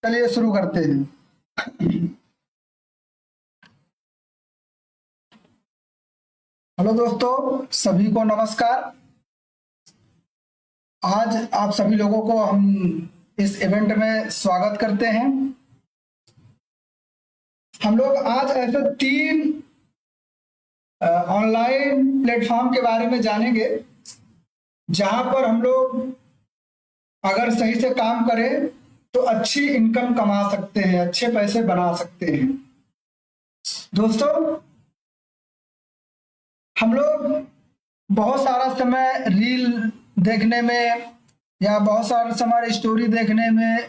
चलिए शुरू करते हैं। हेलो दोस्तों, सभी को नमस्कार। आज आप सभी लोगों को हम इस इवेंट में स्वागत करते हैं। हम लोग आज ऐसे 3 ऑनलाइन प्लेटफॉर्म के बारे में जानेंगे जहां पर हम लोग अगर सही से काम करें तो अच्छी इनकम कमा सकते हैं, अच्छे पैसे बना सकते हैं। दोस्तों, हम लोग बहुत सारा समय रील देखने में या बहुत सारा समय स्टोरी देखने में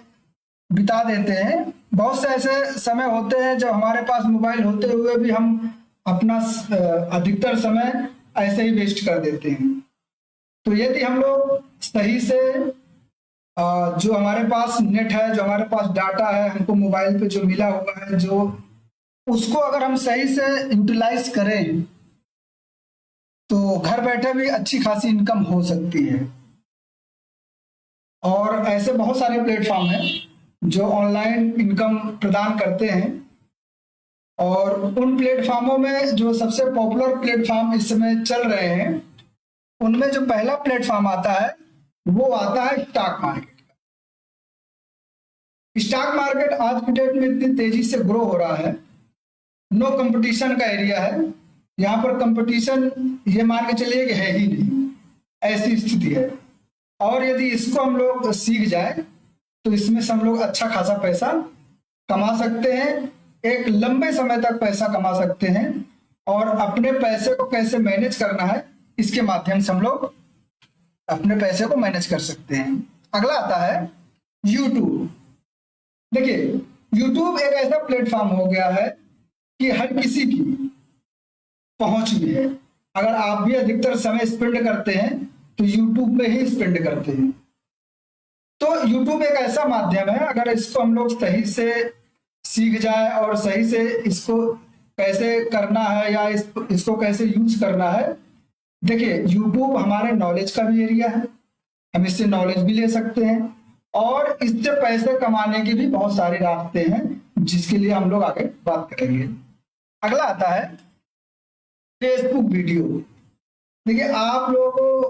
बिता देते हैं। बहुत से ऐसे समय होते हैं जब हमारे पास मोबाइल होते हुए भी हम अपना अधिकतर समय ऐसे ही वेस्ट कर देते हैं। तो यदि हम लोग सही से जो हमारे पास नेट है, जो हमारे पास डाटा है, हमको मोबाइल पे जो मिला हुआ है, जो उसको अगर हम सही से यूटिलाइज करें तो घर बैठे भी अच्छी खासी इनकम हो सकती है। और ऐसे बहुत सारे प्लेटफॉर्म हैं जो ऑनलाइन इनकम प्रदान करते हैं। और उन प्लेटफॉर्मों में जो सबसे पॉपुलर प्लेटफॉर्म इस समय चल रहे हैं, उनमें जो पहला प्लेटफॉर्म आता है वो आता है स्टॉक मार्केट। स्टॉक मार्केट आज की डेट में इतनी तेजी से ग्रो हो रहा है, नो कंपटीशन का एरिया है। यहाँ पर कंपटीशन ये मान के चलिए कि है ही नहीं, ऐसी स्थिति है। और यदि इसको हम लोग सीख जाए तो इसमें से हम लोग अच्छा खासा पैसा कमा सकते हैं, एक लंबे समय तक पैसा कमा सकते हैं। और अपने पैसे को कैसे मैनेज करना है, इसके माध्यम से हम लोग अपने पैसे को मैनेज कर सकते हैं। अगला आता है यूट्यूब। देखिए, यूट्यूब एक ऐसा प्लेटफॉर्म हो गया है कि हर किसी की पहुंच में है। अगर आप भी अधिकतर समय स्पेंड करते हैं तो यूट्यूब में ही स्पेंड करते हैं। तो यूट्यूब एक ऐसा माध्यम है, अगर इसको हम लोग सही से सीख जाए और सही से इसको कैसे करना है या इसको कैसे यूज करना है। देखिए, यूट्यूब हमारे नॉलेज का भी एरिया है, हम इससे नॉलेज भी ले सकते हैं और इससे पैसे कमाने के भी बहुत सारे रास्ते हैं, जिसके लिए हम लोग आगे बात करेंगे। अगला आता है फेसबुक वीडियो। देखिए, आप लोगों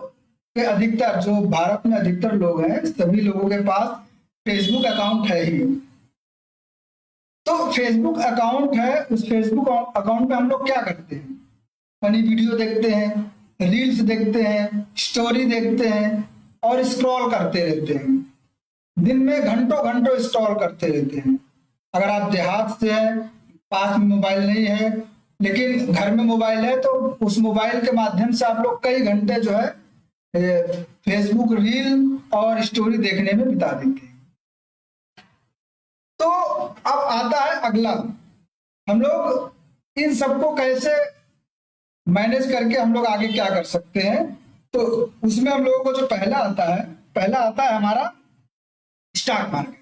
के अधिकतर, जो भारत में अधिकतर लोग हैं, सभी लोगों के पास फेसबुक अकाउंट है ही। तो फेसबुक अकाउंट है, उस फेसबुक अकाउंट पे हम लोग क्या करते हैं? फनी वीडियो देखते हैं, रील्स देखते हैं, स्टोरी देखते हैं और स्क्रॉल करते रहते हैं। दिन में घंटों घंटों स्क्रॉल करते रहते हैं। अगर आप देहात से हैं, पास में मोबाइल नहीं है लेकिन घर में मोबाइल है, तो उस मोबाइल के माध्यम से आप लोग कई घंटे जो है फेसबुक रील और स्टोरी देखने में बिता देते हैं। तो अब आता है अगला, हम लोग इन सबको कैसे मैनेज करके हम लोग आगे क्या कर सकते हैं। तो उसमें हम लोगों को जो पहला आता है हमारा स्टॉक मार्केट।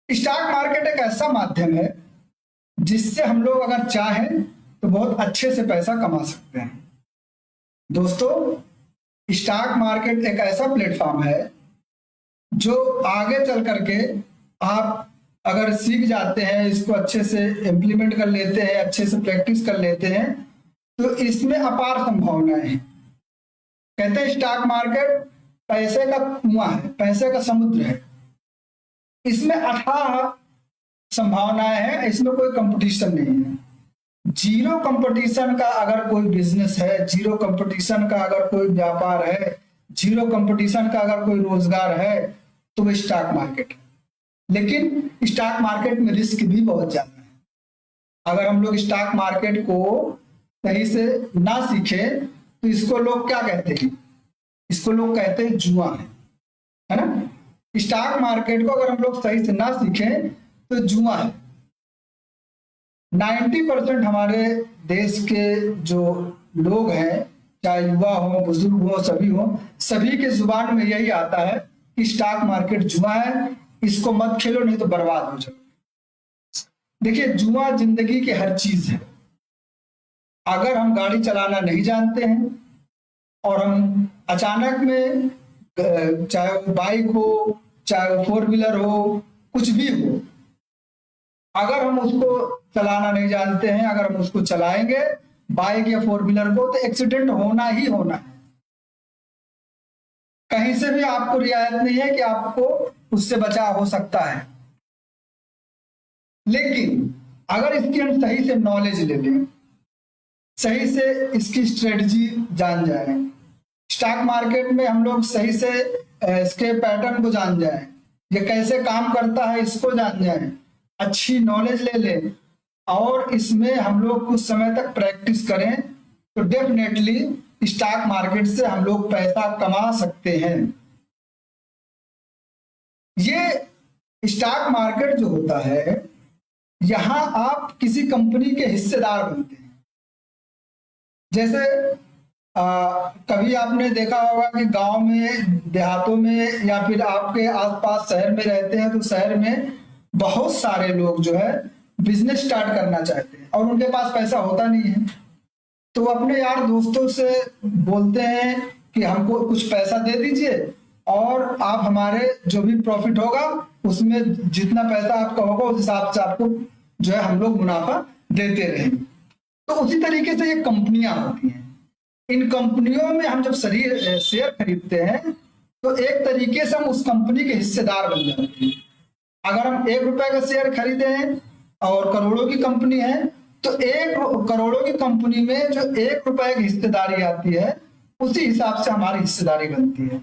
स्टॉक मार्केट एक ऐसा माध्यम है जिससे हम लोग अगर चाहें तो बहुत अच्छे से पैसा कमा सकते हैं। दोस्तों, स्टॉक मार्केट एक ऐसा प्लेटफॉर्म है जो आगे चल करके आप अगर सीख जाते हैं, इसको अच्छे से इम्प्लीमेंट कर लेते हैं, अच्छे से प्रैक्टिस कर लेते हैं, तो इसमें अपार संभावनाएं हैं। कहते हैं स्टॉक मार्केट पैसे का कुआं है, पैसे का समुद्र है। इसमें अथाह संभावनाएं हैं, इसमें कोई कंपटीशन नहीं है। जीरो कंपटीशन का अगर कोई बिजनेस है, जीरो कंपटीशन का अगर कोई व्यापार है, जीरो कंपटीशन का अगर कोई रोजगार है, तो वो स्टॉक मार्केट है। लेकिन स्टॉक मार्केट में रिस्क भी बहुत ज्यादा है। अगर हम लोग स्टॉक मार्केट को सही से ना सीखे तो इसको लोग क्या कहते हैं? इसको लोग कहते हैं जुआ है ना। स्टॉक मार्केट को अगर हम लोग सही से ना सीखें तो जुआ है। 90% हमारे देश के जो लोग हैं, चाहे युवा हो, बुजुर्ग हो, सभी के जुबान में यही आता है कि स्टॉक मार्केट जुआ है, इसको मत खेलो नहीं तो बर्बाद हो जाओ। देखिए, जुआ जिंदगी की हर चीज है। अगर हम गाड़ी चलाना नहीं जानते हैं और हम अचानक में, चाहे वो बाइक हो, चाहे वो 4 व्हीलर हो, कुछ भी हो, अगर हम उसको चलाना नहीं जानते हैं, अगर हम उसको चलाएंगे बाइक या फोर व्हीलर को, तो एक्सीडेंट होना ही होना है। कहीं से भी आपको रियायत नहीं है कि आपको उससे बचाव हो सकता है। लेकिन अगर इसकी हम सही से नॉलेज ले लें, सही से इसकी स्ट्रेटजी जान जाए, स्टॉक मार्केट में हम लोग सही से इसके पैटर्न को जान जाए, ये कैसे काम करता है इसको जान जाए, अच्छी नॉलेज ले लें और इसमें हम लोग कुछ समय तक प्रैक्टिस करें, तो डेफिनेटली स्टॉक मार्केट से हम लोग पैसा कमा सकते हैं। ये स्टॉक मार्केट जो होता है, यहां आप किसी कंपनी के हिस्सेदार बनते हैं। जैसे कभी आपने देखा होगा कि गांव में, देहातों में या फिर आपके आसपास शहर में रहते हैं, तो शहर में बहुत सारे लोग जो है बिजनेस स्टार्ट करना चाहते हैं और उनके पास पैसा होता नहीं है, तो अपने यार दोस्तों से बोलते हैं कि हमको कुछ पैसा दे दीजिए और आप हमारे जो भी प्रॉफिट होगा उसमें जितना पैसा आपका होगा उस हिसाब से आपको जो है हम लोग मुनाफा देते रहेंगे। तो उसी तरीके से ये कंपनियां होती हैं। इन कंपनियों में हम जब शेयर खरीदते हैं तो एक तरीके से हम उस कंपनी के हिस्सेदार बन जाते हैं। अगर हम 1 रुपए का शेयर खरीदे हैं और करोड़ों की कंपनी है, तो 1 करोड़ों की कंपनी में जो 1 रुपए की हिस्सेदारी आती है, उसी हिसाब से हमारी हिस्सेदारी बनती है।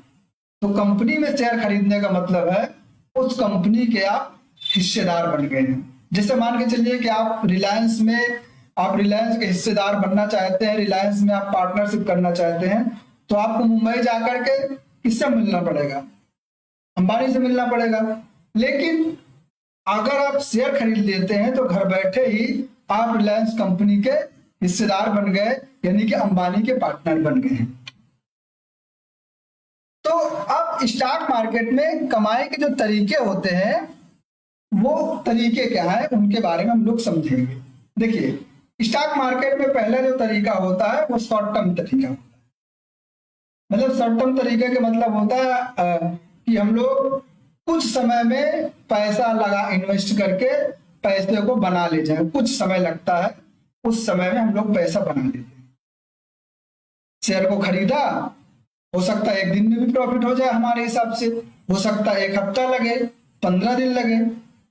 तो कंपनी में शेयर खरीदने का मतलब है उस कंपनी के आप हिस्सेदार बन गए हैं। जैसे मान के चलिए कि आप रिलायंस के हिस्सेदार बनना चाहते हैं, रिलायंस में आप पार्टनरशिप करना चाहते हैं, तो आपको मुंबई जाकर के किससे मिलना पड़ेगा? अंबानी से मिलना पड़ेगा। लेकिन अगर आप शेयर खरीद लेते हैं तो घर बैठे ही आप रिलायंस कंपनी के हिस्सेदार बन गए, यानी कि अंबानी के पार्टनर बन गए हैं। तो अब स्टॉक मार्केट में कमाई के जो तरीके होते हैं, वो तरीके क्या है, उनके बारे में हम लोग समझेंगे। देखिए, स्टॉक मार्केट में पहला जो तरीका होता है वो शॉर्ट टर्म तरीका होता है। मतलब शॉर्ट टर्म तरीके का मतलब होता है कि हम लोग कुछ समय में पैसा इन्वेस्ट करके पैसे को बना ले जाए। कुछ समय लगता है, उस समय में हम लोग पैसा बना लेते हैं। शेयर को खरीदा, हो सकता है 1 दिन में भी प्रॉफिट हो जाए हमारे हिसाब से, हो सकता है 1 हफ्ता लगे, 15 दिन लगे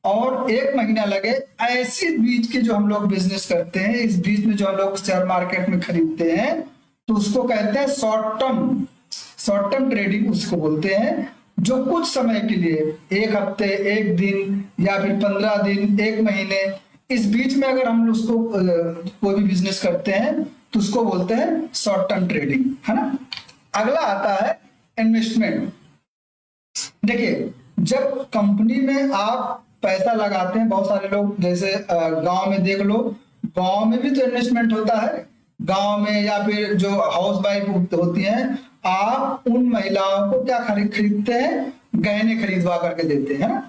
और 1 महीना लगे। ऐसी बीच के जो हम लोग बिजनेस करते हैं, इस बीच में जो हम लोग शेयर मार्केट में खरीदते हैं, तो उसको कहते हैं शॉर्ट टर्म ट्रेडिंग उसको बोलते हैं। जो कुछ समय के लिए 1 हफ्ते, 1 दिन या फिर 15 दिन, 1 महीने, इस बीच में अगर हम उसको कोई भी बिजनेस करते हैं तो उसको बोलते हैं शॉर्ट टर्म ट्रेडिंग, है ना। अगला आता है इन्वेस्टमेंट। देखिए, जब कंपनी में आप पैसा लगाते हैं, बहुत सारे लोग जैसे गांव में देख लो, गांव में भी तो इन्वेस्टमेंट होता है। गांव में या फिर जो हाउस वाइफ होती हैं, आप उन महिलाओं को क्या खरीदते हैं? गहने खरीदवा करके देते हैं ना।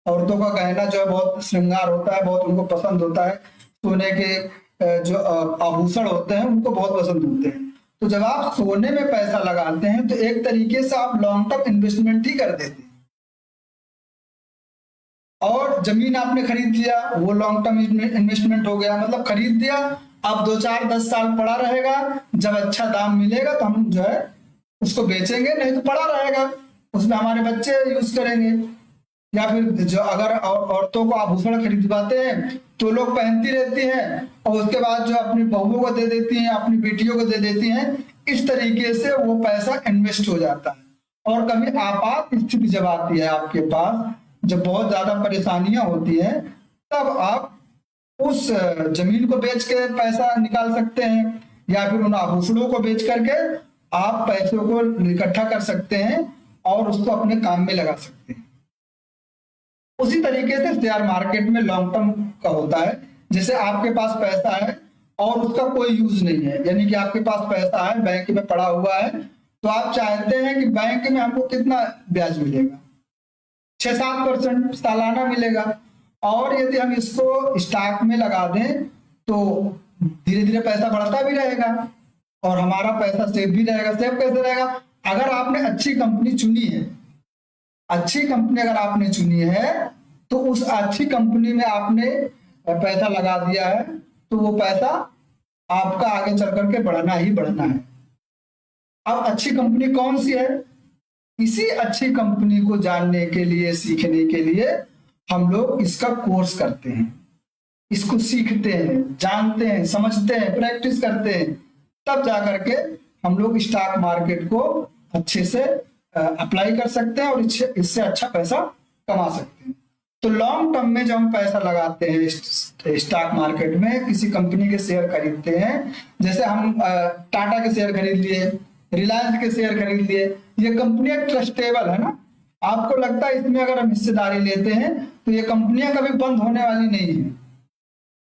औरतों का गहना जो है बहुत श्रृंगार होता है, बहुत उनको पसंद होता है। सोने के जो आभूषण होते हैं उनको बहुत पसंद होते हैं। तो जब आप सोने में पैसा लगाते हैं तो एक तरीके से आप लॉन्ग टर्म इन्वेस्टमेंट ही कर देते हैं। और जमीन आपने खरीद लिया, वो लॉन्ग टर्म इन्वेस्टमेंट हो गया। मतलब खरीद दिया, अब 2, 4, 10 साल पड़ा रहेगा, जब अच्छा दाम मिलेगा तो हम जो है उसको बेचेंगे, नहीं तो पड़ा रहेगा, उसमें हमारे बच्चे यूज करेंगे। या फिर जो अगर औरतों को आभूषण खरीदवाते हैं तो लोग पहनती रहती हैं और उसके बाद जो अपनी बहुओं को दे देती हैं, अपनी बेटियों को दे देती हैं। इस तरीके से वो पैसा इन्वेस्ट हो जाता है। और कभी आपात स्थिति जब आती है आपके पास, जब बहुत ज्यादा परेशानियां होती हैं, तब आप उस जमीन को बेच के पैसा निकाल सकते हैं या फिर उन आभूषणों को बेच करके आप पैसों को इकट्ठा कर सकते हैं और उसको अपने काम में लगा सकते हैं। उसी तरीके से शेयर मार्केट में लॉन्ग टर्म का होता है। जैसे आपके पास पैसा है और उसका कोई यूज नहीं है, यानी कि आपके पास पैसा है, बैंक में पड़ा हुआ है, तो आप चाहते हैं कि बैंक में हमको कितना ब्याज मिलेगा? 6-7% सालाना मिलेगा। और यदि हम इसको स्टॉक में लगा दें तो धीरे धीरे पैसा बढ़ता भी रहेगा और हमारा पैसा सेफ भी रहेगा। सेफ कैसे रहेगा? अगर आपने अच्छी कंपनी चुनी है, अच्छी कंपनी अगर आपने चुनी है तो उस अच्छी कंपनी में आपने पैसा लगा दिया है, तो वो पैसा आपका आगे चल करके बढ़ना ही बढ़ना है। अब अच्छी कंपनी कौन सी है? इसी अच्छी कंपनी को जानने के लिए, सीखने के लिए हम लोग इसका कोर्स करते हैं, इसको सीखते हैं, जानते हैं, समझते हैं, प्रैक्टिस करते हैं, तब जाकर के हम लोग स्टॉक मार्केट को अच्छे से अप्लाई कर सकते हैं और इससे अच्छा पैसा कमा सकते हैं। तो लॉन्ग टर्म में जब हम पैसा लगाते हैं स्टॉक मार्केट में, किसी कंपनी के शेयर खरीदते हैं, जैसे हम टाटा के शेयर खरीद लिए, रिलायंस के शेयर खरीद लिए, ये कंपनियां ट्रस्टेबल है ना, आपको लगता है इसमें अगर हम हिस्सेदारी लेते हैं तो ये कंपनियां कभी बंद होने वाली नहीं है,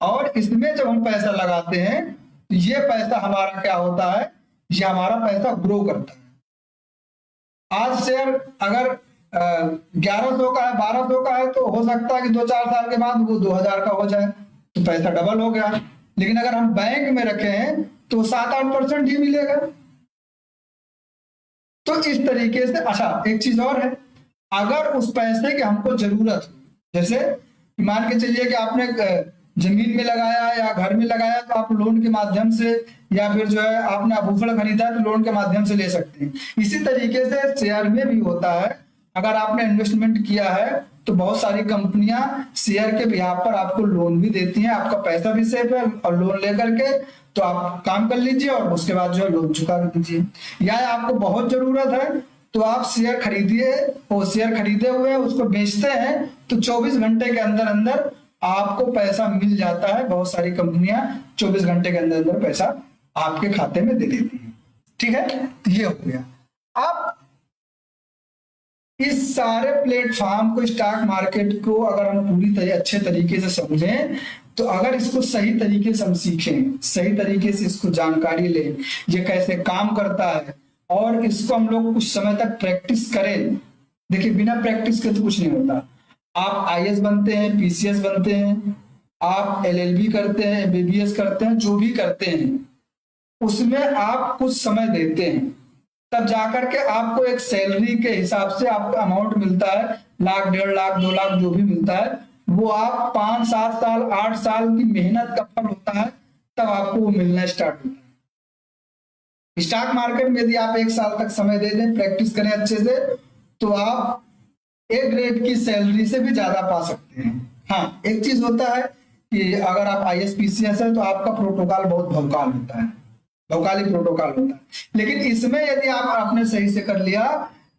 और इसमें जब हम पैसा लगाते हैं तो ये पैसा हमारा क्या होता है, ये हमारा पैसा ग्रो करता है। आज शेयर अगर 1100 का है, 1200 का है, तो हो सकता है कि 2-4 साल के बाद वो 2000 का हो जाए, तो पैसा डबल हो गया। लेकिन अगर हम बैंक में रखे हैं तो 7-8% ही मिलेगा। तो इस तरीके से, अच्छा एक चीज और है, अगर उस पैसे की हमको जरूरत हो, जैसे मान के चलिए कि आपने जमीन में लगाया या घर में लगाया, तो आप लोन के माध्यम से, या फिर जो है आपने आभूषण खरीदा तो लोन के माध्यम से ले सकते हैं। इसी तरीके से शेयर में भी होता है, अगर आपने इन्वेस्टमेंट किया है तो बहुत सारी कंपनियां शेयर के बिहाफ पर आपको लोन भी देती हैं, आपका पैसा भी सेफ है, और लोन लेकर के तो आप काम कर लीजिए और उसके बाद जो है लोन चुका दीजिए। या आपको बहुत जरूरत है तो आप शेयर खरीदिए, वो शेयर खरीदे हुए उसको बेचते हैं तो 24 घंटे के अंदर अंदर आपको पैसा मिल जाता है। बहुत सारी कंपनियां 24 घंटे के अंदर अंदर पैसा आपके खाते में दे देती है। ठीक है, तो ये हो गया। अब इस सारे प्लेटफॉर्म को, स्टॉक मार्केट को अगर हम पूरी अच्छे तरीके से समझें, तो अगर इसको सही तरीके से हम सीखें, सही तरीके से इसको जानकारी लें, ये कैसे काम करता है, और इसको हम लोग कुछ समय तक प्रैक्टिस करें। देखिए बिना प्रैक्टिस के तो कुछ नहीं होता। आप आईएएस बनते हैं, पीसीएस बनते हैं, आप एलएलबी करते हैं, एमबीबीएस करते हैं, जो भी करते हैं उसमें आप कुछ समय देते हैं, तब जाकर के आपको एक सैलरी के हिसाब से आपका अमाउंट मिलता है, 1,00,000, 1.5 लाख, 2 लाख जो भी मिलता है, वो आप 5-7 साल 8 साल की मेहनत का फल होता है, तब आपको वो मिलना स्टार्ट होता है। स्टॉक मार्केट में यदि आप 1 साल तक समय दे दें, प्रैक्टिस करें अच्छे से, तो आप एक ग्रेड की सैलरी से भी ज्यादा पा सकते हैं। हाँ, एक चीज होता है कि अगर आप आईएएस पीसीएस है तो आपका प्रोटोकॉल बहुत भौकाल होता है, भौकाली प्रोटोकॉल होता है। लेकिन इसमें यदि आप आपने सही से कर लिया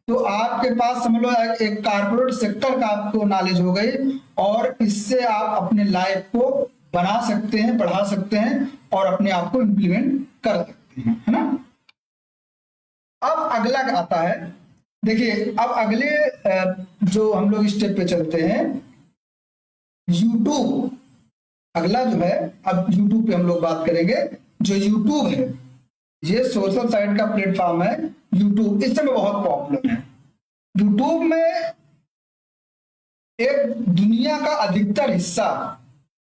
तो आपके पास समझ लो एक कारपोरेट सेक्टर का आपको नॉलेज हो गई, और इससे आप अपने लाइफ को बना सकते हैं, बढ़ा सकते हैं, और अपने आप को इम्प्लीमेंट कर सकते हैं, है ना। अब अगला आता है, देखिए अब अगले जो हम लोग स्टेप पे चलते हैं, यूट्यूब। अगला जो है, अब यूट्यूब पे हम लोग बात करेंगे। जो यूट्यूब है, ये सोशल साइट का प्लेटफॉर्म है यूट्यूब, इस समय बहुत पॉपुलर है। यूट्यूब में एक दुनिया का अधिकतर हिस्सा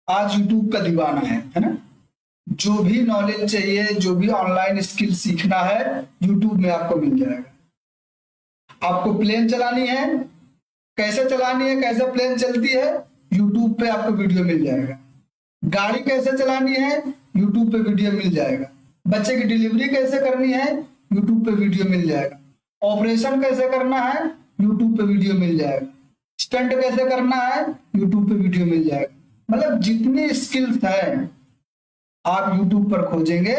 आज यूट्यूब का दीवाना है ना। जो भी नॉलेज चाहिए, जो भी ऑनलाइन स्किल सीखना है, यूट्यूब में आपको मिल जाएगा। आपको प्लेन चलानी है, कैसे चलानी है, कैसे प्लेन चलती है, यूट्यूब पे आपको वीडियो मिल जाएगा। गाड़ी कैसे चलानी है, यूट्यूब पे वीडियो मिल जाएगा। बच्चे की डिलीवरी कैसे करनी है, यूट्यूब पे वीडियो मिल जाएगा। ऑपरेशन कैसे करना है, यूट्यूब पे वीडियो मिल जाएगा। स्टंट कैसे करना है, यूट्यूब पे वीडियो मिल जाएगा। मतलब जितनी स्किल्स है आप यूट्यूब पर खोजेंगे,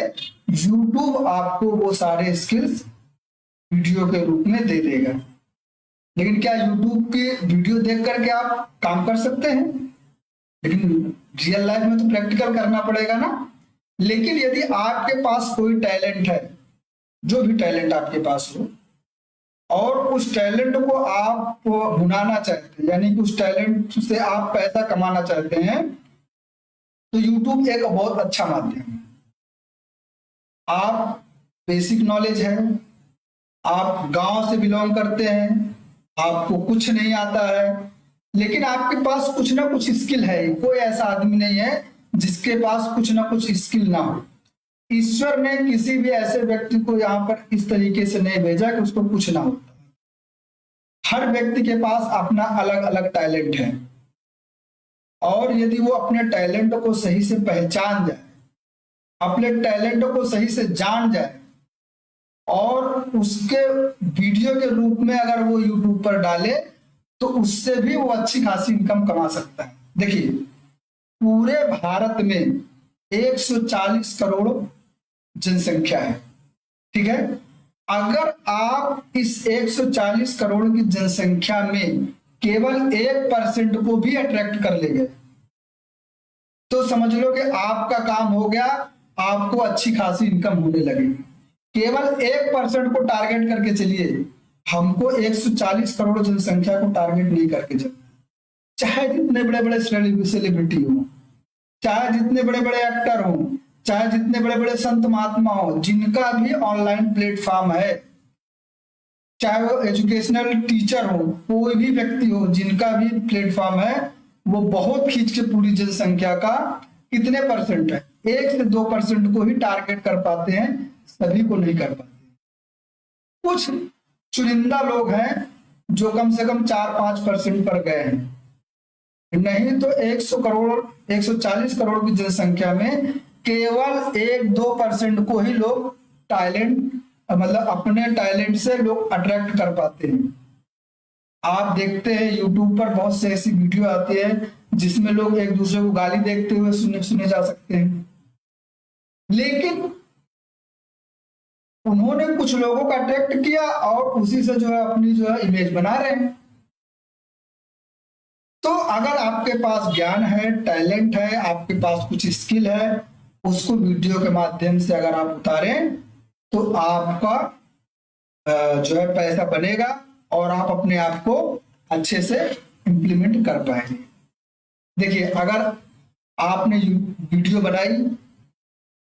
यूट्यूब आपको वो सारे स्किल्स वीडियो के रूप में दे देगा। लेकिन क्या यूट्यूब की वीडियो देख करके आप काम कर सकते हैं? लेकिन रियल लाइफ में तो प्रैक्टिकल करना पड़ेगा ना। लेकिन यदि आपके पास कोई टैलेंट है, जो भी टैलेंट आपके पास हो, और उस टैलेंट को आप भुनाना चाहते हैं, यानी कि उस टैलेंट से आप पैसा कमाना चाहते हैं, तो यूट्यूब एक बहुत अच्छा माध्यम है। आप बेसिक नॉलेज है, आप गांव से बिलोंग करते हैं, आपको कुछ नहीं आता है, लेकिन आपके पास कुछ ना कुछ स्किल है। कोई ऐसा आदमी नहीं है जिसके पास कुछ ना कुछ स्किल ना हो। ईश्वर ने किसी भी ऐसे व्यक्ति को यहाँ पर इस तरीके से नहीं भेजा कि उसको कुछ ना होता। हर व्यक्ति के पास अपना अलग अलग टैलेंट है। और यदि वो अपने टैलेंट को सही से पहचान जाए, अपने टैलेंट को सही से जान जाए और उसके वीडियो के रूप में अगर वो यूट्यूब पर डाले तो उससे भी वो अच्छी खासी इनकम कमा सकता है। देखिए, पूरे भारत में 140 करोड़ जनसंख्या है, ठीक है। अगर आप इस 140 करोड़ की जनसंख्या में केवल 1% को भी अट्रैक्ट कर लेंगे तो समझ लो कि आपका काम हो गया, आपको अच्छी खासी इनकम होने लगेगी। केवल 1% को टारगेट करके चलिए, हमको 140 करोड़ जनसंख्या को टारगेट नहीं करके चलना। चाहे जितने बड़े बड़े सेलिब्रिटी हो, चाहे जितने बड़े बड़े एक्टर हो, चाहे जितने बड़े बड़े संत महात्मा हो, जिनका भी ऑनलाइन प्लेटफॉर्म है, चाहे वो एजुकेशनल टीचर हो, कोई भी व्यक्ति हो जिनका भी प्लेटफॉर्म है, वो बहुत खींच के पूरी जनसंख्या का कितने परसेंट है, 1 से 2% को ही टारगेट कर पाते हैं, सभी को नहीं कर पाते। कुछ चुनिंदा लोग हैं जो कम से कम 4-5% पर गए हैं, नहीं तो 140 करोड़ की जनसंख्या में केवल 1-2% को ही लोग टैलेंट, मतलब अपने टैलेंट से लोग अट्रैक्ट कर पाते हैं। आप देखते हैं यूट्यूब पर बहुत से ऐसी वीडियो आती है जिसमें लोग एक दूसरे को गाली देते हुए सुने जा सकते हैं, लेकिन उन्होंने कुछ लोगों को अट्रैक्ट किया और उसी से जो है अपनी जो है इमेज बना रहे हैं। तो अगर आपके पास ज्ञान है, टैलेंट है, आपके पास कुछ स्किल है, उसको वीडियो के माध्यम से अगर आप उतारें तो आपका जो है पैसा बनेगा और आप अपने आप को अच्छे से इम्प्लीमेंट कर पाएंगे। देखिए, अगर आपने वीडियो बनाई,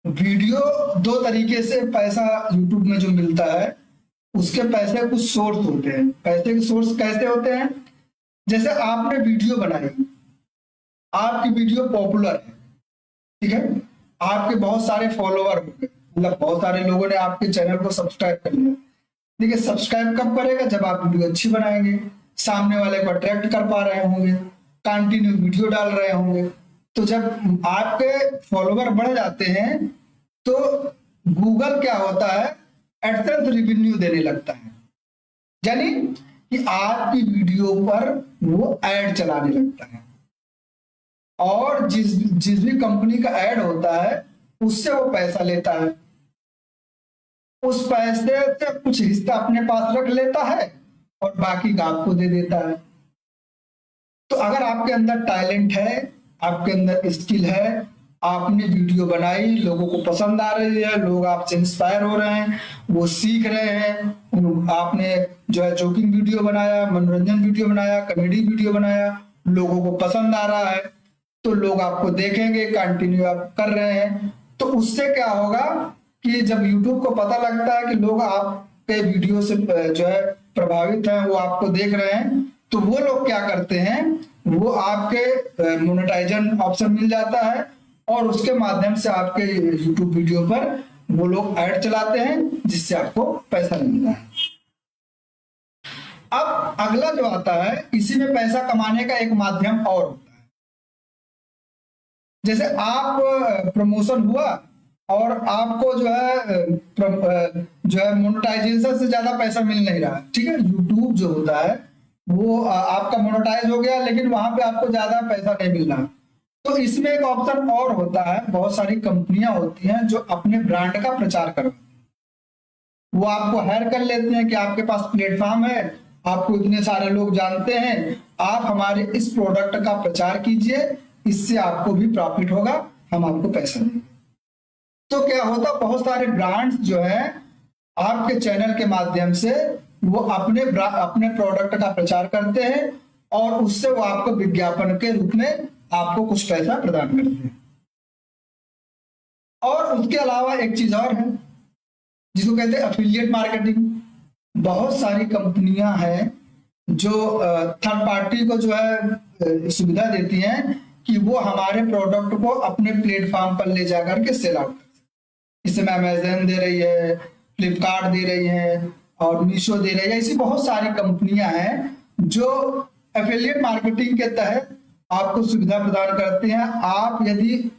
वीडियो 2 तरीके से पैसा यूट्यूब में जो मिलता है उसके पैसे कुछ सोर्स होते हैं। पैसे के सोर्स कैसे होते हैं? जैसे आपने वीडियो बनाई, आपकी वीडियो पॉपुलर है, ठीक है, आपके बहुत सारे फॉलोअर हो गए, मतलब बहुत सारे लोगों ने आपके चैनल को सब्सक्राइब कर लिया। देखिए, सब्सक्राइब कब करेगा? जब आप वीडियो अच्छी बनाएंगे, सामने वाले को अट्रैक्ट कर पा रहे होंगे, कंटिन्यू वीडियो डाल रहे होंगे। तो जब आपके फॉलोवर बढ़ जाते हैं तो गूगल क्या होता है, एडसेंस रेवेन्यू देने लगता है, यानी कि आपकी वीडियो पर वो ऐड चलाने लगता है और जिस भी कंपनी का ऐड होता है उससे वो पैसा लेता है। उस पैसे से कुछ हिस्सा अपने पास रख लेता है और बाकी का आपको दे देता है। तो अगर आपके अंदर टैलेंट है, आपके अंदर स्किल है, आपने वीडियो बनाई, लोगों को पसंद आ रही है, लोग आपसे इंस्पायर हो रहे हैं, वो सीख रहे हैं, आपने जो है जोकिंग वीडियो बनाया, मनोरंजन वीडियो बनाया, कॉमेडी वीडियो बनाया, लोगों को पसंद आ रहा है, तो लोग आपको देखेंगे, कंटिन्यू आप कर रहे हैं। तो उससे क्या होगा कि जब यूट्यूब को पता लगता है कि लोग आपके वीडियो से जो है प्रभावित हैं, वो आपको देख रहे हैं, तो वो लोग क्या करते हैं, वो आपके मोनेटाइजेशन ऑप्शन मिल जाता है और उसके माध्यम से आपके यूट्यूब वीडियो पर वो लोग ऐड चलाते हैं जिससे आपको पैसा मिलता है। अब अगला जो आता है, इसी में पैसा कमाने का एक माध्यम और होता है। जैसे आप प्रमोशन हुआ और आपको जो है मोनेटाइजेशन से ज्यादा पैसा मिल नहीं रहा, ठीक है, यूट्यूब जो होता है वो आपका मोनेटाइज हो गया लेकिन वहां पे आपको ज्यादा पैसा नहीं मिल रहा। तो इसमें एक ऑप्शन और होता है, बहुत सारी कंपनियां होती हैं जो अपने ब्रांड का प्रचार करवाती हैं। वो आपको हायर कर लेते हैं कि आपके पास प्लेटफॉर्म है, आपको इतने सारे लोग जानते हैं, आप हमारे इस प्रोडक्ट का प्रचार कीजिए, इससे आपको भी प्रॉफिट होगा, हम आपको पैसा देंगे। तो क्या होता, बहुत सारे ब्रांड्स जो है आपके चैनल के माध्यम से वो अपने प्रोडक्ट का प्रचार करते हैं और उससे वो आपको विज्ञापन के रूप में आपको कुछ पैसा प्रदान करते हैं। और उसके अलावा एक चीज और है जिसको कहते हैं एफिलिएट मार्केटिंग। बहुत सारी कंपनियां हैं जो थर्ड पार्टी को जो है सुविधा देती हैं कि वो हमारे प्रोडक्ट को अपने प्लेटफॉर्म पर ले जाकर के सेल आउट कर। इसमें अमेजन दे रही है, फ्लिपकार्ट दे रही है और मीशो दे रही है। ऐसी बहुत सारी कंपनियां हैं जो एफिलिएट मार्केटिंग के तहत आपको सुविधा प्रदान करते हैं। आप यदि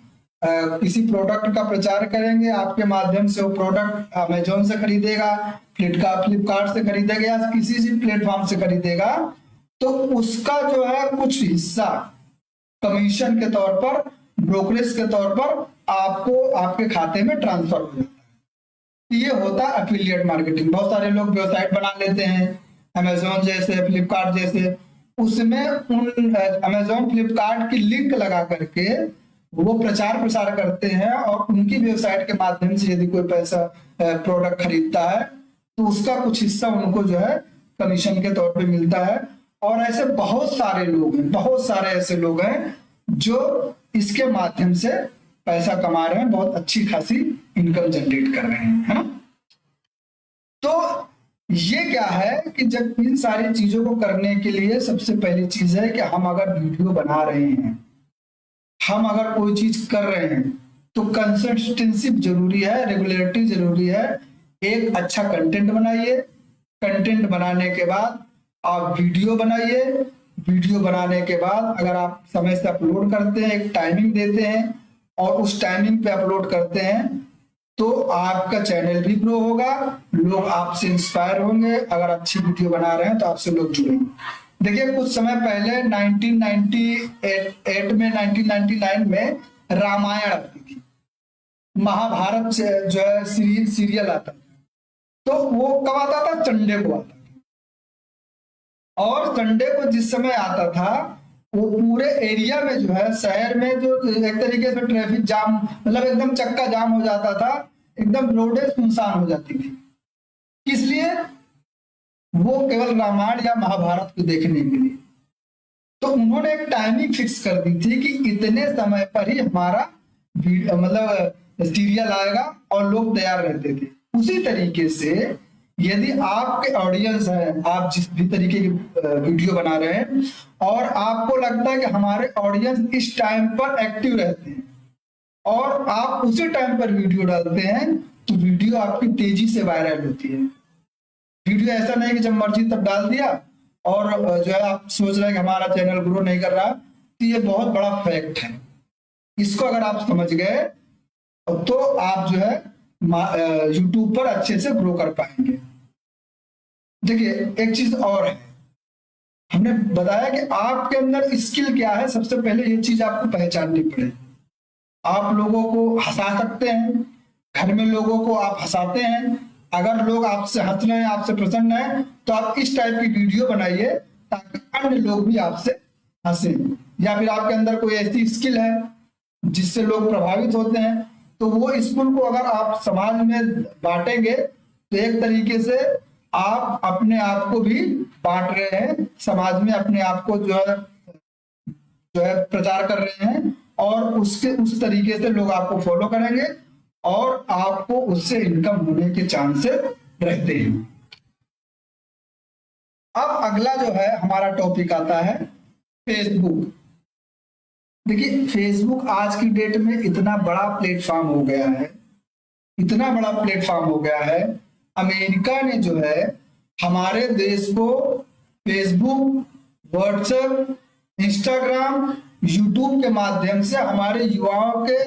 किसी प्रोडक्ट का प्रचार करेंगे, आपके माध्यम से वो प्रोडक्ट अमेजोन से खरीदेगा, फ्लिपकार्ट से खरीदेगा या किसी भी प्लेटफॉर्म से खरीदेगा, तो उसका जो है कुछ हिस्सा कमीशन के तौर पर, ब्रोकरेज के तौर पर आपको आपके खाते में ट्रांसफर हो जाता है। ये होता है एफिलिएट मार्केटिंग। बहुत सारे लोग वेबसाइट बना लेते हैं अमेजोन जैसे, फ्लिपकार्ट जैसे, उसमें उन अमेजोन फ्लिपकार्ट की लिंक लगा करके वो प्रचार प्रसार करते हैं और उनकी वेबसाइट के माध्यम से यदि कोई पैसा प्रोडक्ट खरीदता है तो उसका कुछ हिस्सा उनको जो है कमीशन के तौर पे मिलता है। और ऐसे बहुत सारे लोग हैं, बहुत सारे ऐसे लोग हैं जो इसके माध्यम से पैसा कमा रहे हैं, बहुत अच्छी खासी इनकम जनरेट कर रहे हैं, है ना। तो ये क्या है कि जब इन सारी चीजों को करने के लिए सबसे पहली चीज है कि हम अगर वीडियो बना रहे हैं, हम अगर कोई चीज कर रहे हैं, तो कंसिस्टेंसी जरूरी है, रेगुलरिटी जरूरी है। एक अच्छा कंटेंट बनाइए, कंटेंट बनाने के बाद आप वीडियो बनाइए, वीडियो बनाने के बाद अगर आप समय से अपलोड करते हैं, एक टाइमिंग देते हैं और उस टाइमिंग पे अपलोड करते हैं, तो आपका चैनल भी ग्रो होगा, लोग आपसे इंस्पायर होंगे। अगर अच्छी वीडियो बना रहे हैं तो आपसे लोग जुड़ेंगे। देखिए कुछ समय पहले 1999 में रामायण आती थी, महाभारत जो है सीरियल आता था, तो वो कब आता था? संडे को आता था। और संडे को जिस समय आता था वो पूरे एरिया में जो है, शहर में जो एक तरीके से ट्रैफिक जाम, मतलब एकदम चक्का जाम हो जाता था, एकदम रोडें सुनसान हो जाती थी। इसलिए वो केवल रामायण या महाभारत को देखने के लिए। तो उन्होंने एक टाइमिंग फिक्स कर दी थी कि इतने समय पर ही हमारा मतलब सीरियल आएगा और लोग तैयार रहते थे। उसी तरीके से यदि आपके ऑडियंस है, आप जिस भी तरीके की वीडियो बना रहे हैं और आपको लगता है कि हमारे ऑडियंस इस टाइम पर एक्टिव रहते हैं और आप उसी टाइम पर वीडियो डालते हैं, तो वीडियो आपकी तेजी से वायरल होती है। वीडियो ऐसा नहीं कि जब मर्जी तब डाल दिया और जो है आप सोच रहे हैं कि हमारा चैनल ग्रो नहीं कर रहा, तो ये बहुत बड़ा फैक्ट है। इसको अगर आप समझ गए तो आप जो है यूट्यूब पर अच्छे से ग्रो कर पाएंगे। देखिए एक चीज और है, हमने बताया कि आपके अंदर स्किल क्या है। सबसे पहले ये चीज आपको पहचाननी पड़े। आप लोगों को हंसा सकते हैं, घर में लोगों को आप हंसाते हैं, अगर लोग आपसे हंस रहे हैं, आपसे प्रसन्न है, तो आप इस टाइप की वीडियो बनाइए ताकि अन्य लोग भी आपसे हंसे। या फिर आपके अंदर कोई ऐसी स्किल है जिससे लोग प्रभावित होते हैं, तो वो स्किल को अगर आप समाज में बांटेंगे तो एक तरीके से आप अपने आप को भी बांट रहे हैं, समाज में अपने आप को जो है प्रचार कर रहे हैं और उसके उस तरीके से लोग आपको फॉलो करेंगे और आपको उससे इनकम होने के चांसेस रहते हैं। अब अगला जो है हमारा टॉपिक आता है फेसबुक। देखिए फेसबुक आज की डेट में इतना बड़ा प्लेटफॉर्म हो गया है, इतना बड़ा प्लेटफॉर्म हो गया है। अमेरिका ने जो है हमारे देश को फेसबुक, व्हाट्सएप, इंस्टाग्राम, यूट्यूब के माध्यम से हमारे युवाओं के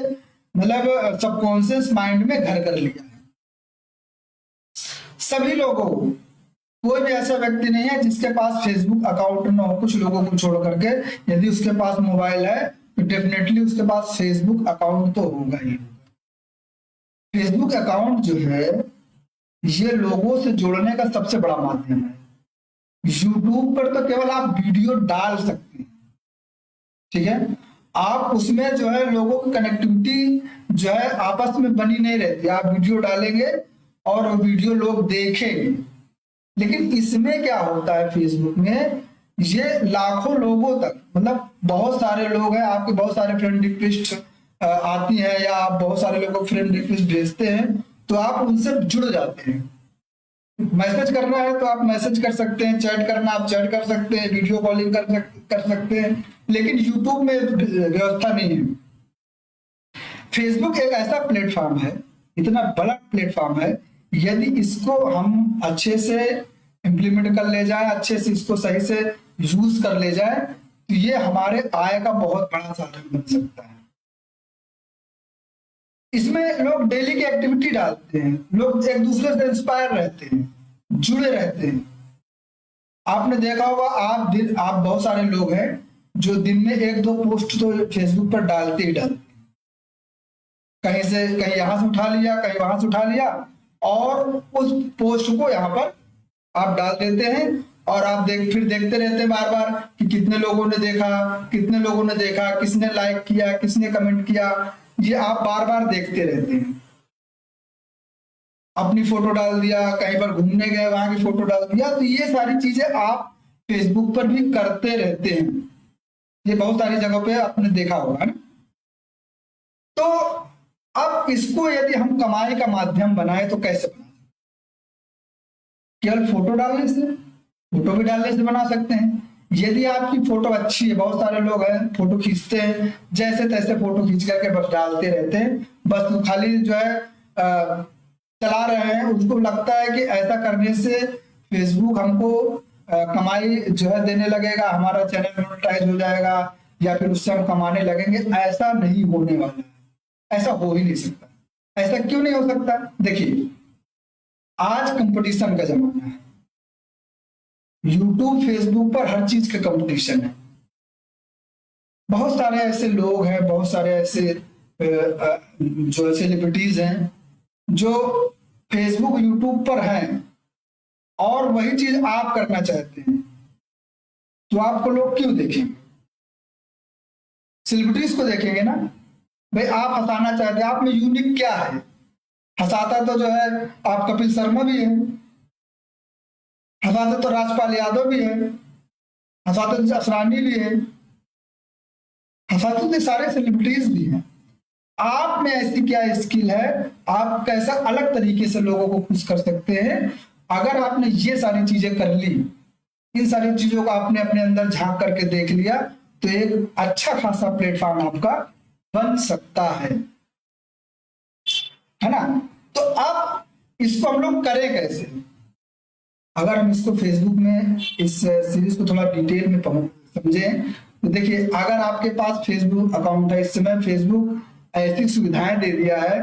मतलब सबकॉन्शियस माइंड में घर कर लिया है। सभी लोगों को, कोई भी ऐसा व्यक्ति नहीं है जिसके पास फेसबुक अकाउंट न हो। कुछ लोगों को छोड़ करके यदि उसके पास मोबाइल है तो डेफिनेटली उसके पास फेसबुक अकाउंट तो होगा ही। फेसबुक अकाउंट जो है ये लोगों से जोड़ने का सबसे बड़ा माध्यम है। यूट्यूब पर तो केवल आप वीडियो डाल सकते हैं, ठीक है, आप उसमें जो है लोगों की कनेक्टिविटी जो है आपस में बनी नहीं रहती। आप वीडियो डालेंगे और वो वीडियो लोग देखेंगे, लेकिन इसमें क्या होता है फेसबुक में, ये लाखों लोगों तक, मतलब बहुत सारे लोग हैं, आपके बहुत सारे फ्रेंड रिक्वेस्ट आती है या आप बहुत सारे लोगों को फ्रेंड रिक्वेस्ट भेजते हैं, तो आप उनसे जुड़ जाते हैं। मैसेज करना है तो आप मैसेज कर सकते हैं, चैट करना आप चैट कर सकते हैं, वीडियो कॉलिंग कर सकते हैं, लेकिन यूट्यूब में व्यवस्था नहीं है। फेसबुक एक ऐसा प्लेटफॉर्म है, इतना बड़ा प्लेटफॉर्म है, यदि इसको हम अच्छे से इम्प्लीमेंट कर ले जाए, अच्छे से इसको सही से यूज कर ले जाए, तो ये हमारे आय का बहुत बड़ा साधन बन सकता है। इसमें लोग डेली की एक्टिविटी डालते हैं, लोग एक दूसरे से इंस्पायर रहते हैं, जुड़े रहते हैं। आपने देखा होगा, आप बहुत सारे लोग हैं जो दिन में 1-2 पोस्ट तो फेसबुक पर डालते ही डालते हैं। कहीं यहां से उठा लिया, कहीं वहां से उठा लिया, और उस पोस्ट को यहाँ पर आप डाल देते हैं, और आप फिर देखते रहते हैं बार बार कि कितने लोगों ने देखा, किसने लाइक किया, किसने कमेंट किया। ये आप बार बार देखते रहते हैं। अपनी फोटो डाल दिया, कहीं पर घूमने गए वहां की फोटो डाल दिया, तो ये सारी चीजें आप फेसबुक पर भी करते रहते हैं। ये बहुत सारी जगह पे आपने देखा होगा ना। तो अब इसको यदि हम कमाई का माध्यम बनाए तो कैसे बना? केवल फोटो डालने से, फोटो भी डालने से बना सकते हैं। यदि आपकी फोटो अच्छी है, बहुत सारे लोग हैं फोटो खींचते हैं, जैसे तैसे फोटो खींच करके बस डालते रहते हैं, बस खाली जो है चला रहे हैं। उनको लगता है कि ऐसा करने से फेसबुक हमको कमाई जो है देने लगेगा, हमारा चैनल मोनेटाइज हो जाएगा, या फिर उससे हम कमाने लगेंगे। ऐसा नहीं होने वाला है, ऐसा हो ही नहीं सकता। ऐसा क्यों नहीं हो सकता? देखिए, आज कंपटीशन का जमाना है। यूट्यूब, फेसबुक पर हर चीज का कंपटीशन है। बहुत सारे ऐसे लोग हैं, बहुत सारे ऐसे जो सेलिब्रिटीज हैं जो फेसबुक, यूट्यूब पर हैं, और वही चीज आप करना चाहते हैं, तो आपको लोग क्यों देखेंगे? सेलिब्रिटीज को देखेंगे ना। भाई, आप हंसाना चाहते हैं, आप में यूनिक क्या है? हंसाता तो जो है आप कपिल शर्मा भी है, हंसाते तो राजपाल यादव भी है, हंसाते तो असरानी भी है, हंसाते तो सारे सेलिब्रिटीज भी हैं। आप में ऐसी क्या स्किल है? आप कैसा अलग तरीके से लोगों को खुश कर सकते हैं? अगर आपने ये सारी चीजें कर ली, इन सारी चीजों को आपने अपने अंदर झांक करके देख लिया, तो एक अच्छा खासा प्लेटफॉर्म आपका बन सकता है ना। तो अब इसको हम लोग करें कैसे? अगर हम इसको फेसबुक में इस सीरीज को थोड़ा डिटेल में समझें, तो देखिए, अगर आपके पास फेसबुक अकाउंट है, इस समय फेसबुक ऐसी सुविधाएं दे दिया है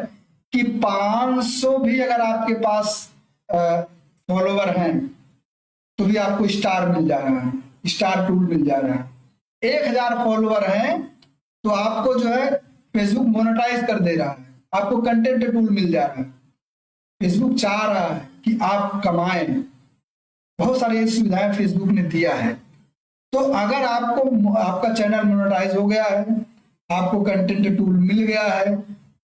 कि 500 भी अगर आपके पास फॉलोवर हैं तो भी आपको स्टार मिल जा रहा है, स्टार टूल मिल जा रहा है। 1000 फॉलोवर हैं तो आपको जो है फेसबुक मोनेटाइज कर दे रहा है, आपको कंटेंट टूल मिल जा रहा है। फेसबुक चाह रहा है कि आप कमाएं, बहुत सारी सुविधाएं फेसबुक ने दिया है। तो अगर आपका चैनल मोनेटाइज हो गया है, आपको कंटेंट टूल मिल गया है,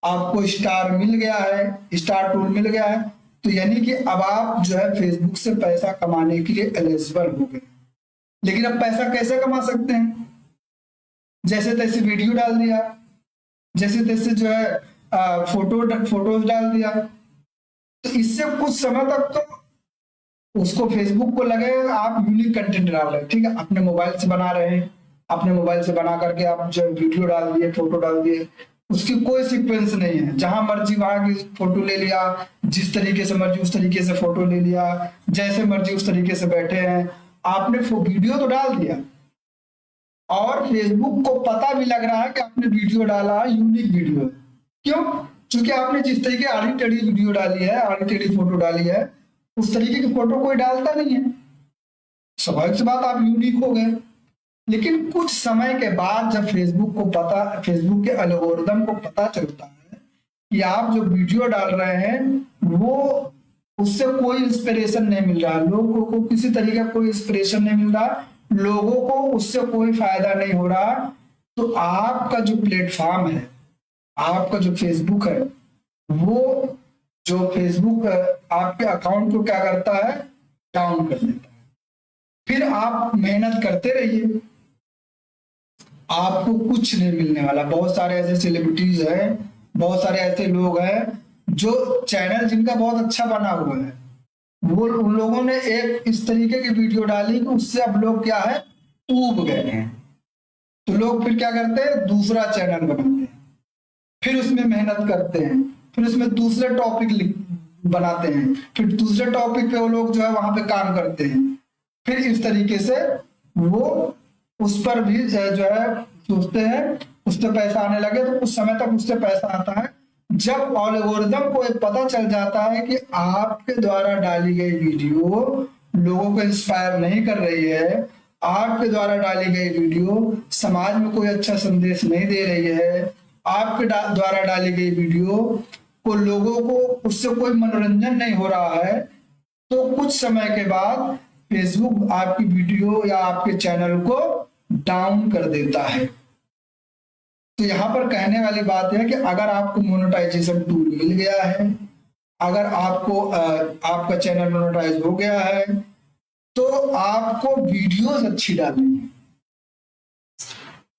आपको स्टार मिल गया है, स्टार टूल मिल गया है, तो यानी कि अब आप जो है फेसबुक से पैसा कमाने के लिए एलिजिबल हो गए। लेकिन अब पैसा कैसे कमा सकते हैं? जैसे तैसे वीडियो डाल दिया, जैसे तैसे जो है फोटोज डाल दिया, तो इससे कुछ समय तक तो उसको फेसबुक को लगेगा आप यूनिक कंटेंट डाल रहे हैं। ठीक है, अपने मोबाइल से बना रहे हैं, अपने मोबाइल से बना करके आप जो वीडियो डाल दिए, फोटो डाल दिए, उसकी कोई सीक्वेंस नहीं है। जहां मर्जी वहां की फोटो ले लिया, जिस तरीके से मर्जी उस तरीके से फोटो ले लिया, जैसे मर्जी उस तरीके से बैठे हैं, आपने वीडियो तो डाल दिया, और फेसबुक को पता भी लग रहा है कि आपने वीडियो डाला है, यूनिक वीडियो। क्यों? क्योंकि आपने जिस तरीके आड़ी टेढ़ी वीडियो डाली है, आड़ी टेढ़ी फोटो डाली है, उस तरीके की फोटो कोई डालता नहीं है। स्वाभाविक सी बात, आप यूनिक हो गए। लेकिन कुछ समय के बाद जब फेसबुक के एल्गोरिदम को पता चलता है कि आप जो वीडियो डाल रहे हैं वो उससे कोई इंस्पिरेशन नहीं मिल रहा, लोगों को किसी तरीके का कोई इंस्पिरेशन नहीं मिल रहा, लोगों को उससे कोई फायदा नहीं हो रहा, तो आपका जो प्लेटफॉर्म है, आपका जो फेसबुक है, वो जो फेसबुक आपके अकाउंट को क्या करता है? डाउन कर देता है। फिर आप मेहनत करते रहिए, आपको कुछ नहीं मिलने वाला। बहुत सारे ऐसे सेलिब्रिटीज हैं, बहुत सारे ऐसे लोग हैं जो चैनल जिनका बहुत अच्छा बना हुआ है, वो उन लोगों ने एक इस तरीके की वीडियो डाली कि उससे अब लोग क्या है, ऊब गए हैं। तो लोग फिर क्या करते हैं? दूसरा चैनल बनाते हैं, फिर उसमें मेहनत करते हैं, फिर उसमें दूसरे टॉपिक बनाते हैं, फिर दूसरे टॉपिक पे वो लोग जो है वहां पे काम करते हैं, फिर इस तरीके से वो उस पर भी जो है सोचते हैं उससे पैसा आने लगे, तो कुछ समय तक उससे पैसा आता है। जब एल्गोरिदम को पता चल जाता है कि आपके द्वारा डाली गई वीडियो लोगों को इंस्पायर नहीं कर रही है, आपके द्वारा डाली गई वीडियो समाज में कोई अच्छा संदेश नहीं दे रही है, आपके द्वारा डाली गई वीडियो को लोगों को उससे कोई मनोरंजन नहीं हो रहा है, तो कुछ समय के बाद फेसबुक आपकी वीडियो या आपके चैनल को डाउन कर देता है। तो यहाँ पर कहने वाली बात है कि अगर आपको मोनेटाइजेशन टूल मिल गया है, अगर आपको आपका चैनल मोनेटाइज हो गया है, तो आपको वीडियोस अच्छी डालनी है।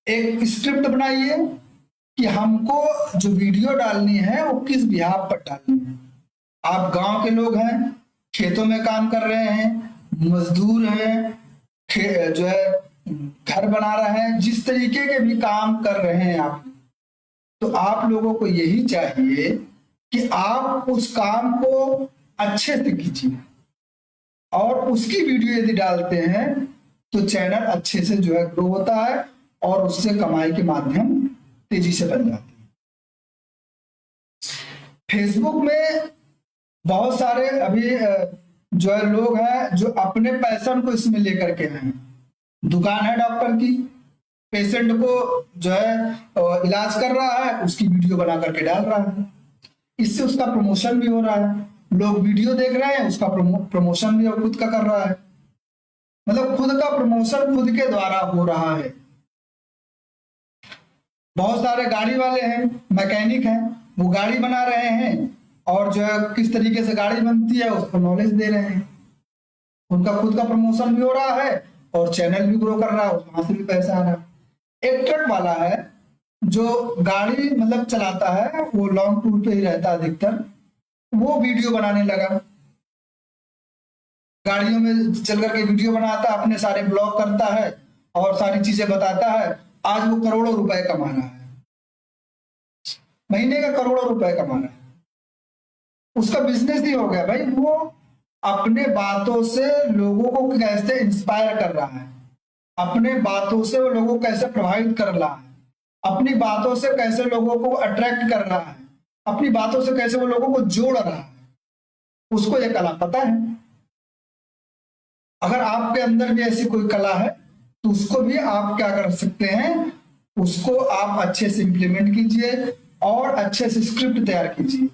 एक स्क्रिप्ट बनाइए कि हमको जो वीडियो डालनी है वो किस बिहाफ पर डालनी है। आप गांव के लोग हैं, खेतों में काम कर रहे हैं, मजदूर हैं, जो है घर बना रहे हैं, जिस तरीके के भी काम कर रहे हैं आप, तो आप लोगों को यही चाहिए कि आप उस काम को अच्छे से कीजिए, और उसकी वीडियो यदि डालते हैं तो चैनल अच्छे से जो है ग्रो होता है और उससे कमाई के माध्यम तेजी से बन जाते हैं। फेसबुक में बहुत सारे अभी जो है लोग हैं जो अपने पैशन को इसमें लेकर के हैं। दुकान है डॉक्टर की, पेशेंट को जो है इलाज कर रहा है, उसकी वीडियो बना करके डाल रहा है, इससे उसका प्रमोशन भी हो रहा है, लोग वीडियो देख रहे हैं, उसका प्रमोशन भी खुद का कर रहा है, मतलब खुद का प्रमोशन खुद के द्वारा हो रहा है। बहुत सारे गाड़ी वाले हैं, मैकेनिक हैं, वो गाड़ी बना रहे हैं और जो है किस तरीके से गाड़ी बनती है उसको नॉलेज दे रहे हैं, उनका खुद का प्रमोशन भी हो रहा है और चैनल भी ग्रो कर रहा है, वहां से भी पैसा आ रहा है। एक ट्रक वाला है जो गाड़ी मतलब चलाता है, वो लॉन्ग टूर पे ही रहता है अधिकतर, वो वीडियो बनाने लगा, गाड़ियों में चल करके वीडियो बनाता है, अपने सारे ब्लॉग करता है और सारी चीजें बताता है। आज वो करोड़ों रुपए कमा रहा है, महीने का करोड़ों रुपए कमा रहा है, उसका बिजनेस ही हो गया भाई। वो अपने बातों से लोगों को कैसे इंस्पायर कर रहा है, अपने बातों से वो लोगों को कैसे प्रभावित कर रहा है, अपनी बातों से कैसे लोगों को अट्रैक्ट कर रहा है, अपनी बातों से कैसे वो लोगों को जोड़ रहा है, उसको ये कला पता है। अगर आपके अंदर भी ऐसी कोई कला है तो उसको भी आप क्या कर सकते हैं, उसको आप अच्छे से इंप्लीमेंट कीजिए और अच्छे से स्क्रिप्ट तैयार कीजिए।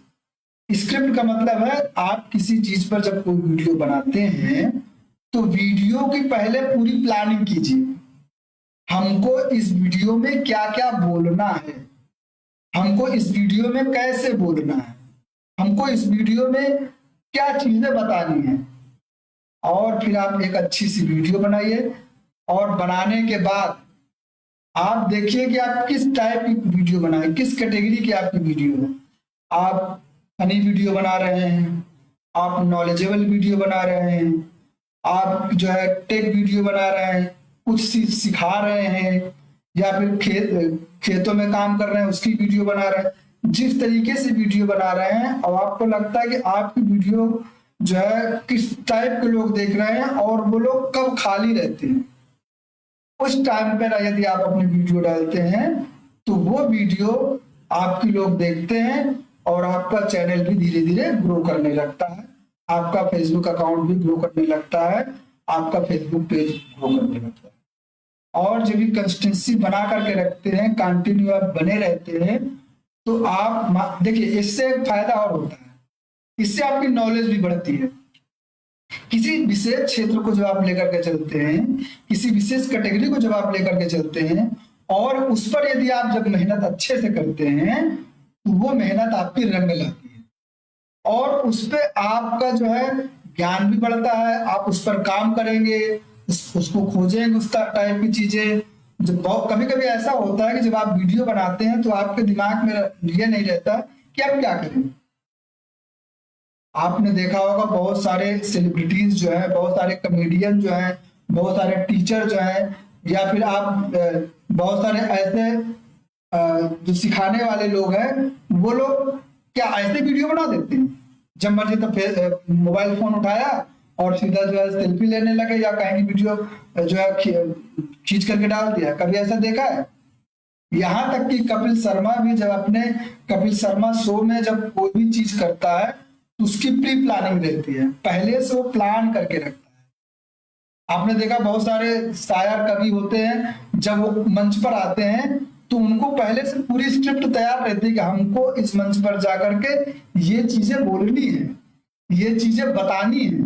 स्क्रिप्ट का मतलब है आप किसी चीज पर जब कोई वीडियो बनाते हैं तो वीडियो की पहले पूरी प्लानिंग कीजिए, हमको इस वीडियो में क्या क्या बोलना है, हमको इस वीडियो में कैसे बोलना है, हमको इस वीडियो में क्या चीजें बतानी है, और फिर आप एक अच्छी सी वीडियो बनाइए। और बनाने के बाद आप देखिए कि आप किस टाइप की वीडियो बनाए, किस कैटेगरी की आपकी वीडियो है। आप फनी वीडियो बना रहे हैं, आप नॉलेजेबल वीडियो बना रहे हैं, आप जो है टेक वीडियो बना रहे हैं, कुछ सिखा रहे हैं, या फिर खेतों में काम कर रहे हैं उसकी वीडियो बना रहे हैं, जिस तरीके से वीडियो बना रहे हैं और आपको लगता है कि आपकी वीडियो जो है किस टाइप के लोग देख रहे हैं और वो लोग कब खाली रहते हैं, उस टाइम पर यदि आप अपनी वीडियो डालते हैं तो वो वीडियो आपकी लोग देखते हैं और आपका चैनल भी धीरे धीरे ग्रो करने लगता है, आपका फेसबुक अकाउंट भी ग्रो करने लगता है, आपका फेसबुक पेज ग्रो करने लगता है। और जब भी कंसिस्टेंसी बना करके रखते हैं, कंटिन्यू आप बने रहते हैं, तो आप देखिए इससे एक फायदा और होता है, इससे आपकी नॉलेज भी बढ़ती है। किसी विशेष क्षेत्र को जब आप लेकर के चलते हैं, किसी विशेष कैटेगरी को जब आप लेकर के चलते हैं और उस पर यदि आप जब मेहनत अच्छे से करते हैं तो वो मेहनत आपकी रंग लाती है और उस पर आपका जो है ज्ञान भी बढ़ता है। आप उस पर काम करेंगे, उसको खोजेंगे, उस टाइप की चीजें। जब कभी कभी ऐसा होता है कि जब आप वीडियो बनाते हैं तो आपके दिमाग में ये नहीं रहता कि आप क्या करें। आपने देखा होगा बहुत सारे सेलिब्रिटीज जो है, बहुत सारे कॉमेडियन जो है, बहुत सारे टीचर जो है, या फिर आप बहुत सारे ऐसे जो सिखाने वाले लोग हैं, वो लोग क्या ऐसे वीडियो बना देते हैं, जब मर्जी तो मोबाइल फोन उठाया और सीधा जो है सेल्फी लेने लगे या कहीं वीडियो जो है खींच करके डाल दिया। कभी ऐसा देखा है? यहाँ तक कि कपिल शर्मा भी जब अपने कपिल शर्मा शो में जब कोई भी चीज करता है तो उसकी प्री प्लानिंग रहती है, पहले से वो प्लान करके रखता है। आपने देखा बहुत सारे शायर कवि होते हैं जब वो मंच पर आते हैं तो उनको पहले से पूरी स्क्रिप्ट तैयार रहती है कि हमको इस मंच पर जाकर के ये चीजें बोलनी है, ये चीजें बतानी है,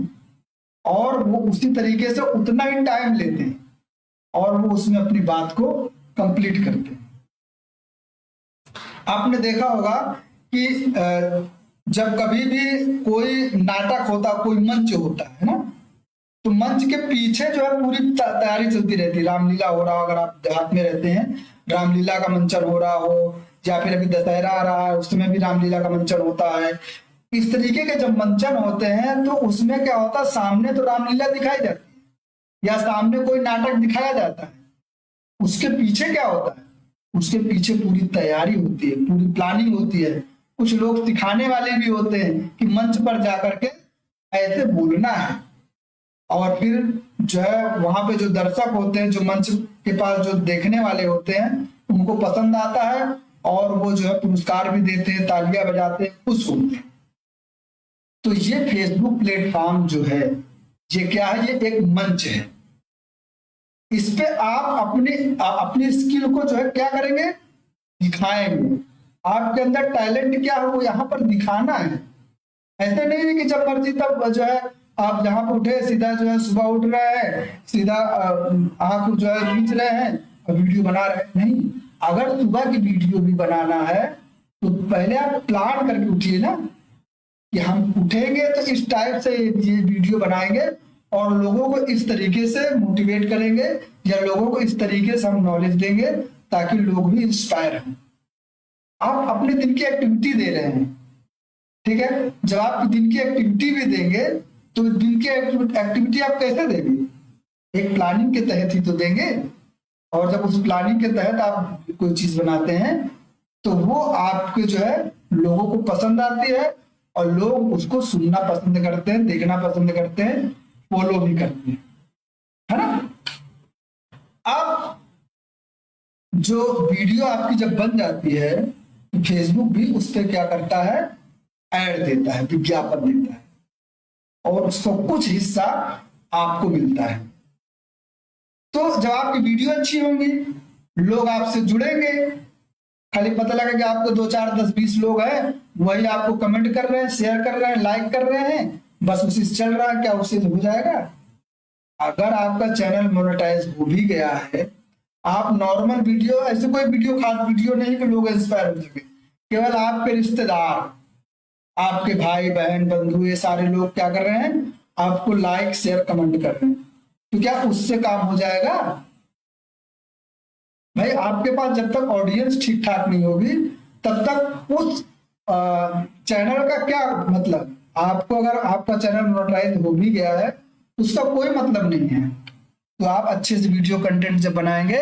और वो उसी तरीके से उतना ही टाइम लेते हैं और वो उसमें अपनी बात को कंप्लीट करते हैं। आपने देखा होगा कि जब कभी भी कोई नाटक होता, कोई मंच होता है ना, तो मंच के पीछे जो है पूरी तैयारी चलती रहती है। रामलीला हो रहा हो, अगर आप देहात में रहते हैं, रामलीला का मंचन हो रहा हो, या फिर अभी दशहरा आ रहा है उसमें भी रामलीला का मंचन होता है। इस तरीके के जब मंचन होते हैं तो उसमें क्या होता है, सामने तो रामलीला दिखाई जाती है या सामने कोई नाटक दिखाया जाता है, उसके पीछे क्या होता है, उसके पीछे पूरी तैयारी होती है, पूरी प्लानिंग होती है। कुछ लोग सिखाने वाले भी होते हैं कि मंच पर जाकर के ऐसे बोलना है, और फिर जो है वहां पे जो दर्शक होते हैं, जो मंच के पास जो देखने वाले होते हैं, उनको पसंद आता है और वो जो है पुरस्कार भी देते हैं, तालियां बजाते हैं, खुश होते हैं। तो ये फेसबुक प्लेटफॉर्म जो है, ये क्या है, ये एक मंच है। इस पे आप अपनी स्किल को जो है क्या करेंगे, दिखाएंगे। आपके अंदर टैलेंट क्या है वो यहाँ पर दिखाना है। ऐसे नहीं है कि जब मर्जी तब जो है आप जहां पर उठे सीधा जो है सुबह उठ रहे हैं, सीधा आंख जो है खींच रहे हैं और वीडियो बना रहे हैं। नहीं, अगर सुबह की वीडियो भी बनाना है तो पहले आप प्लान करके उठिए ना, कि हम उठेंगे तो इस टाइप से ये वीडियो बनाएंगे और लोगों को इस तरीके से मोटिवेट करेंगे या लोगों को इस तरीके से हम नॉलेज देंगे ताकि लोग भी इंस्पायर हों। आप अपने दिन की एक्टिविटी दे रहे हैं, ठीक है। जब आप दिन की एक्टिविटी भी देंगे तो दिन की एक्टिविटी आप कैसे देंगे, एक प्लानिंग के तहत ही तो देंगे। और जब उस प्लानिंग के तहत आप कोई चीज बनाते हैं तो वो आपके जो है लोगों को पसंद आती है और लोग उसको सुनना पसंद करते हैं, देखना पसंद करते हैं, फॉलो भी करते हैं, है ना। अब जो वीडियो आपकी जब बन जाती है तो फेसबुक भी उस पर क्या करता है, ऐड देता है, विज्ञापन देता है, और उसका कुछ हिस्सा आपको मिलता है। तो जब आपकी वीडियो अच्छी होंगी, लोग आपसे जुड़ेंगे। खाली पता लगा कि आपको 2 4 10 20 लोग हैं, वही आपको कमेंट कर रहे हैं, शेयर कर रहे हैं, लाइक कर रहे हैं, बस उसी से चल रहा है, क्या उससे हो जाएगा? अगर आपका चैनल मोनेटाइज हो भी गया है, आप नॉर्मल वीडियो, ऐसे कोई वीडियो खास वीडियो नहीं कि लोग इंस्पायर हो सके, केवल आपके रिश्तेदार, आपके भाई बहन बंधु, ये सारे लोग क्या कर रहे हैं, आपको लाइक शेयर कमेंट कर रहे हैं, तो क्या उससे काम हो जाएगा? भाई आपके पास जब तक ऑडियंस ठीक ठाक नहीं होगी तब तक उस चैनल का क्या मतलब। आपको अगर आपका चैनल मोनेटाइज हो भी गया है उसका कोई मतलब नहीं है। तो आप अच्छे से वीडियो कंटेंट जब बनाएंगे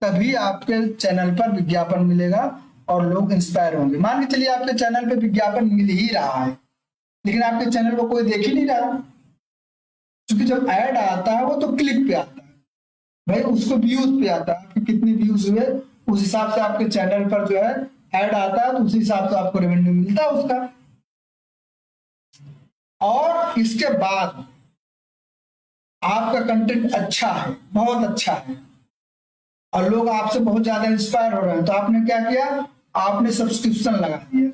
तभी आपके चैनल पर विज्ञापन मिलेगा और लोग इंस्पायर होंगे। मान के चलिए आपके चैनल पे विज्ञापन मिल ही रहा है लेकिन आपके चैनल को कोई देख ही नहीं रहा, क्योंकि जब ऐड आता है वो तो क्लिक पे आता है, भाई उसको व्यूज पे आता है कि कितनी व्यूज हुए, उस हिसाब से आपके चैनल पर जो है ऐड आता है, तो उसी हिसाब से आपको रेवेन्यू मिलता है उसका। और इसके बाद आपका कंटेंट अच्छा है, बहुत अच्छा है, और लोग आपसे बहुत ज्यादा इंस्पायर हो रहे हैं, तो आपने क्या किया, आपने सब्सक्रिप्शन लगा दिया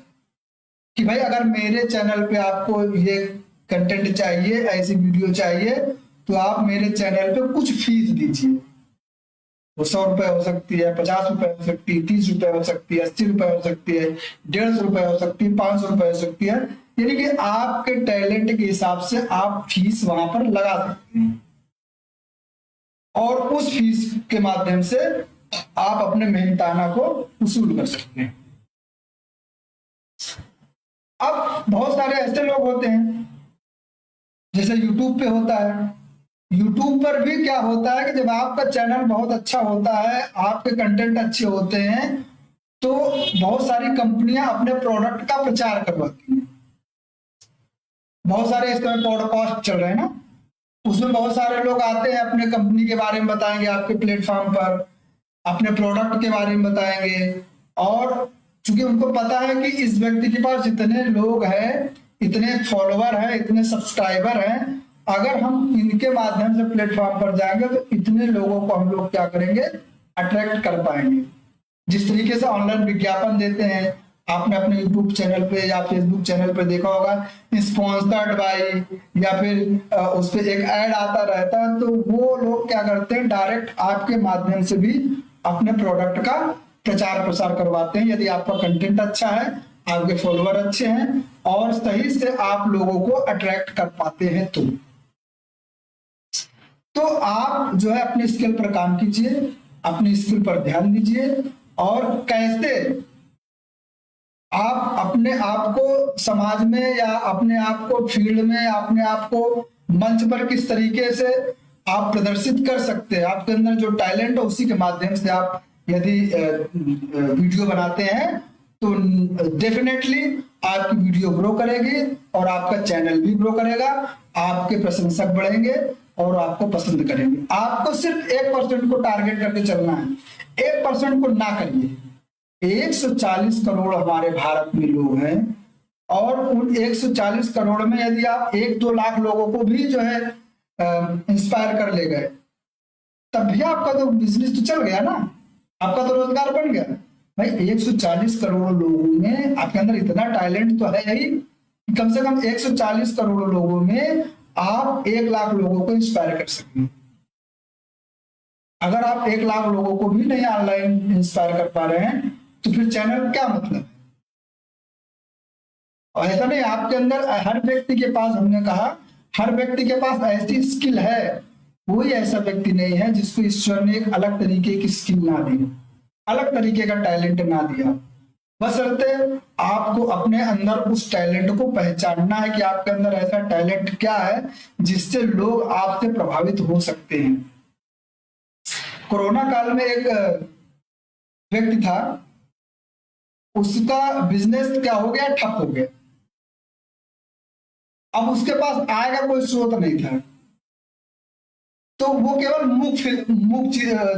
कि भाई अगर मेरे चैनल पे आपको ये कंटेंट चाहिए, ऐसी वीडियो चाहिए, तो आप मेरे चैनल पे कुछ फीस दीजिए। वो 100 रुपए हो सकती है, 50 रुपए हो सकती है, 30 रुपए हो सकती है, 80 रुपए हो सकती है, 150 रुपए हो सकती है, 500 रुपए हो सकती है। यानी कि आपके टैलेंट के हिसाब से आप फीस वहां पर लगा सकते हैं और उस फीस के माध्यम से आप अपने मेहनताना को वसूल कर सकते हैं। अब बहुत सारे ऐसे लोग होते हैं, जैसे YouTube पे होता है, YouTube पर भी क्या होता है कि जब आपका चैनल बहुत अच्छा होता है, आपके कंटेंट अच्छे होते हैं, तो बहुत सारी कंपनियां अपने प्रोडक्ट का प्रचार करवाती हैं। बहुत सारे इस तरह पॉडकास्ट चल रहे हैं ना, उसमें बहुत सारे लोग आते हैं, अपने कंपनी के बारे में बताएंगे आपके प्लेटफॉर्म पर, अपने प्रोडक्ट के बारे में बताएंगे। और चूंकि उनको पता है कि इस व्यक्ति के पास इतने लोग हैं, इतने फॉलोवर हैं, इतने सब्सक्राइबर हैं, अगर हम इनके माध्यम से प्लेटफॉर्म पर जाएंगे तो इतने लोगों को हम लोग क्या करेंगे, अट्रैक्ट कर पाएंगे। जिस तरीके से ऑनलाइन विज्ञापन देते हैं, आपने अपने यूट्यूब चैनल पे या फेसबुक चैनल पे देखा होगा, स्पॉन्सर्ड बाय, या फिर उस पर एक ऐड आता रहता है, तो वो लोग क्या करते हैं, डायरेक्ट आपके माध्यम से भी अपने प्रोडक्ट का प्रचार प्रसार करवाते हैं। यदि आपका कंटेंट अच्छा है, आपके फॉलोअर अच्छे हैं और सही से आप लोगों को अट्रैक्ट कर पाते हैं, तो आप जो है अपनी स्किल पर काम कीजिए, अपनी स्किल पर ध्यान दीजिए, और कैसे आप अपने आप को समाज में या अपने आप को फील्ड में, अपने आप को मंच पर किस तरीके से आप प्रदर्शित कर सकते हैं। आपके अंदर जो टैलेंट है उसी के माध्यम से आप यदि वीडियो बनाते हैं तो डेफिनेटली आपकी वीडियो ग्रो करेगी और आपका चैनल भी ग्रो करेगा, आपके प्रशंसक बढ़ेंगे और आपको पसंद करेंगे। आपको सिर्फ 1% को टारगेट करके चलना है, 1% को ना करिए। 140 करोड़ हमारे भारत में लोग हैं, और उन 140 करोड़ में यदि आप 1-2 लाख लोगों को भी जो है इंस्पायर कर ले गए, तब भी आपका तो बिजनेस तो चल गया ना, आपका तो रोजगार बन गया। भाई 140 करोड़ लोगों में आपके अंदर इतना टैलेंट तो है ही, कम से कम 140 करोड़ लोगों में आप 1 लाख लोगों को इंस्पायर कर सकें। अगर आप 1 लाख लोगों को भी नहीं ऑनलाइन इंस्पायर कर पा रहे हैं तो फिर चैनल क्या मतलब है। और ऐसा नहीं, आपके अंदर हर व्यक्ति के पास, हमने कहा हर व्यक्ति के पास ऐसी स्किल है, कोई ऐसा व्यक्ति नहीं है जिसको ईश्वर ने एक अलग तरीके की स्किल ना दी, अलग तरीके का टैलेंट ना दिया। बशर्ते आपको अपने अंदर उस टैलेंट को पहचानना है कि आपके अंदर ऐसा टैलेंट क्या है जिससे लोग आपसे प्रभावित हो सकते हैं। कोरोना काल में एक व्यक्ति था, उसका बिजनेस क्या हो गया, ठप हो गया। अब उसके पास आय का कोई स्रोत नहीं था, तो वो केवल मुख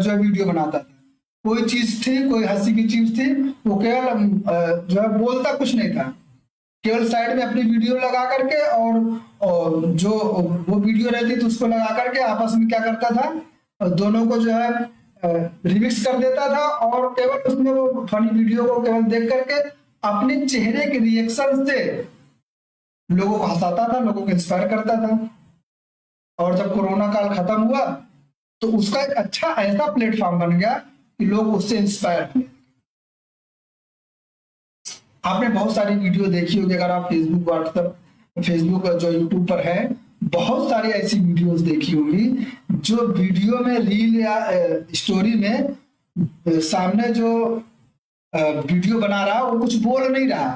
जो वीडियो बनाता था। कोई चीज थी, कोई हंसी की चीज थी, वो केवल जो है बोलता कुछ नहीं था, केवल साइड में अपनी वीडियो लगा करके और जो वो वीडियो रहती थी उसको लगा करके आपस में क्या करता था, दोनों को जो है रिमिक्स कर देता था, और केवल उसमें वो फनी वीडियो को केवल देख करके अपने चेहरे के रिएक्शन से लोगों को हंसाता था, लोगों को इंस्पायर करता था। और जब कोरोना काल खत्म हुआ तो उसका एक अच्छा ऐसा प्लेटफॉर्म बन गया कि लोग उससे इंस्पायर हुए। आपने बहुत सारी वीडियो देखी होगी, अगर आप फेसबुक, व्हाट्सएप, फेसबुक जो यूट्यूब पर है, बहुत सारी ऐसी वीडियोस देखी होंगी जो वीडियो में, रील या स्टोरी में सामने जो वीडियो बना रहा है वो कुछ बोल नहीं रहा,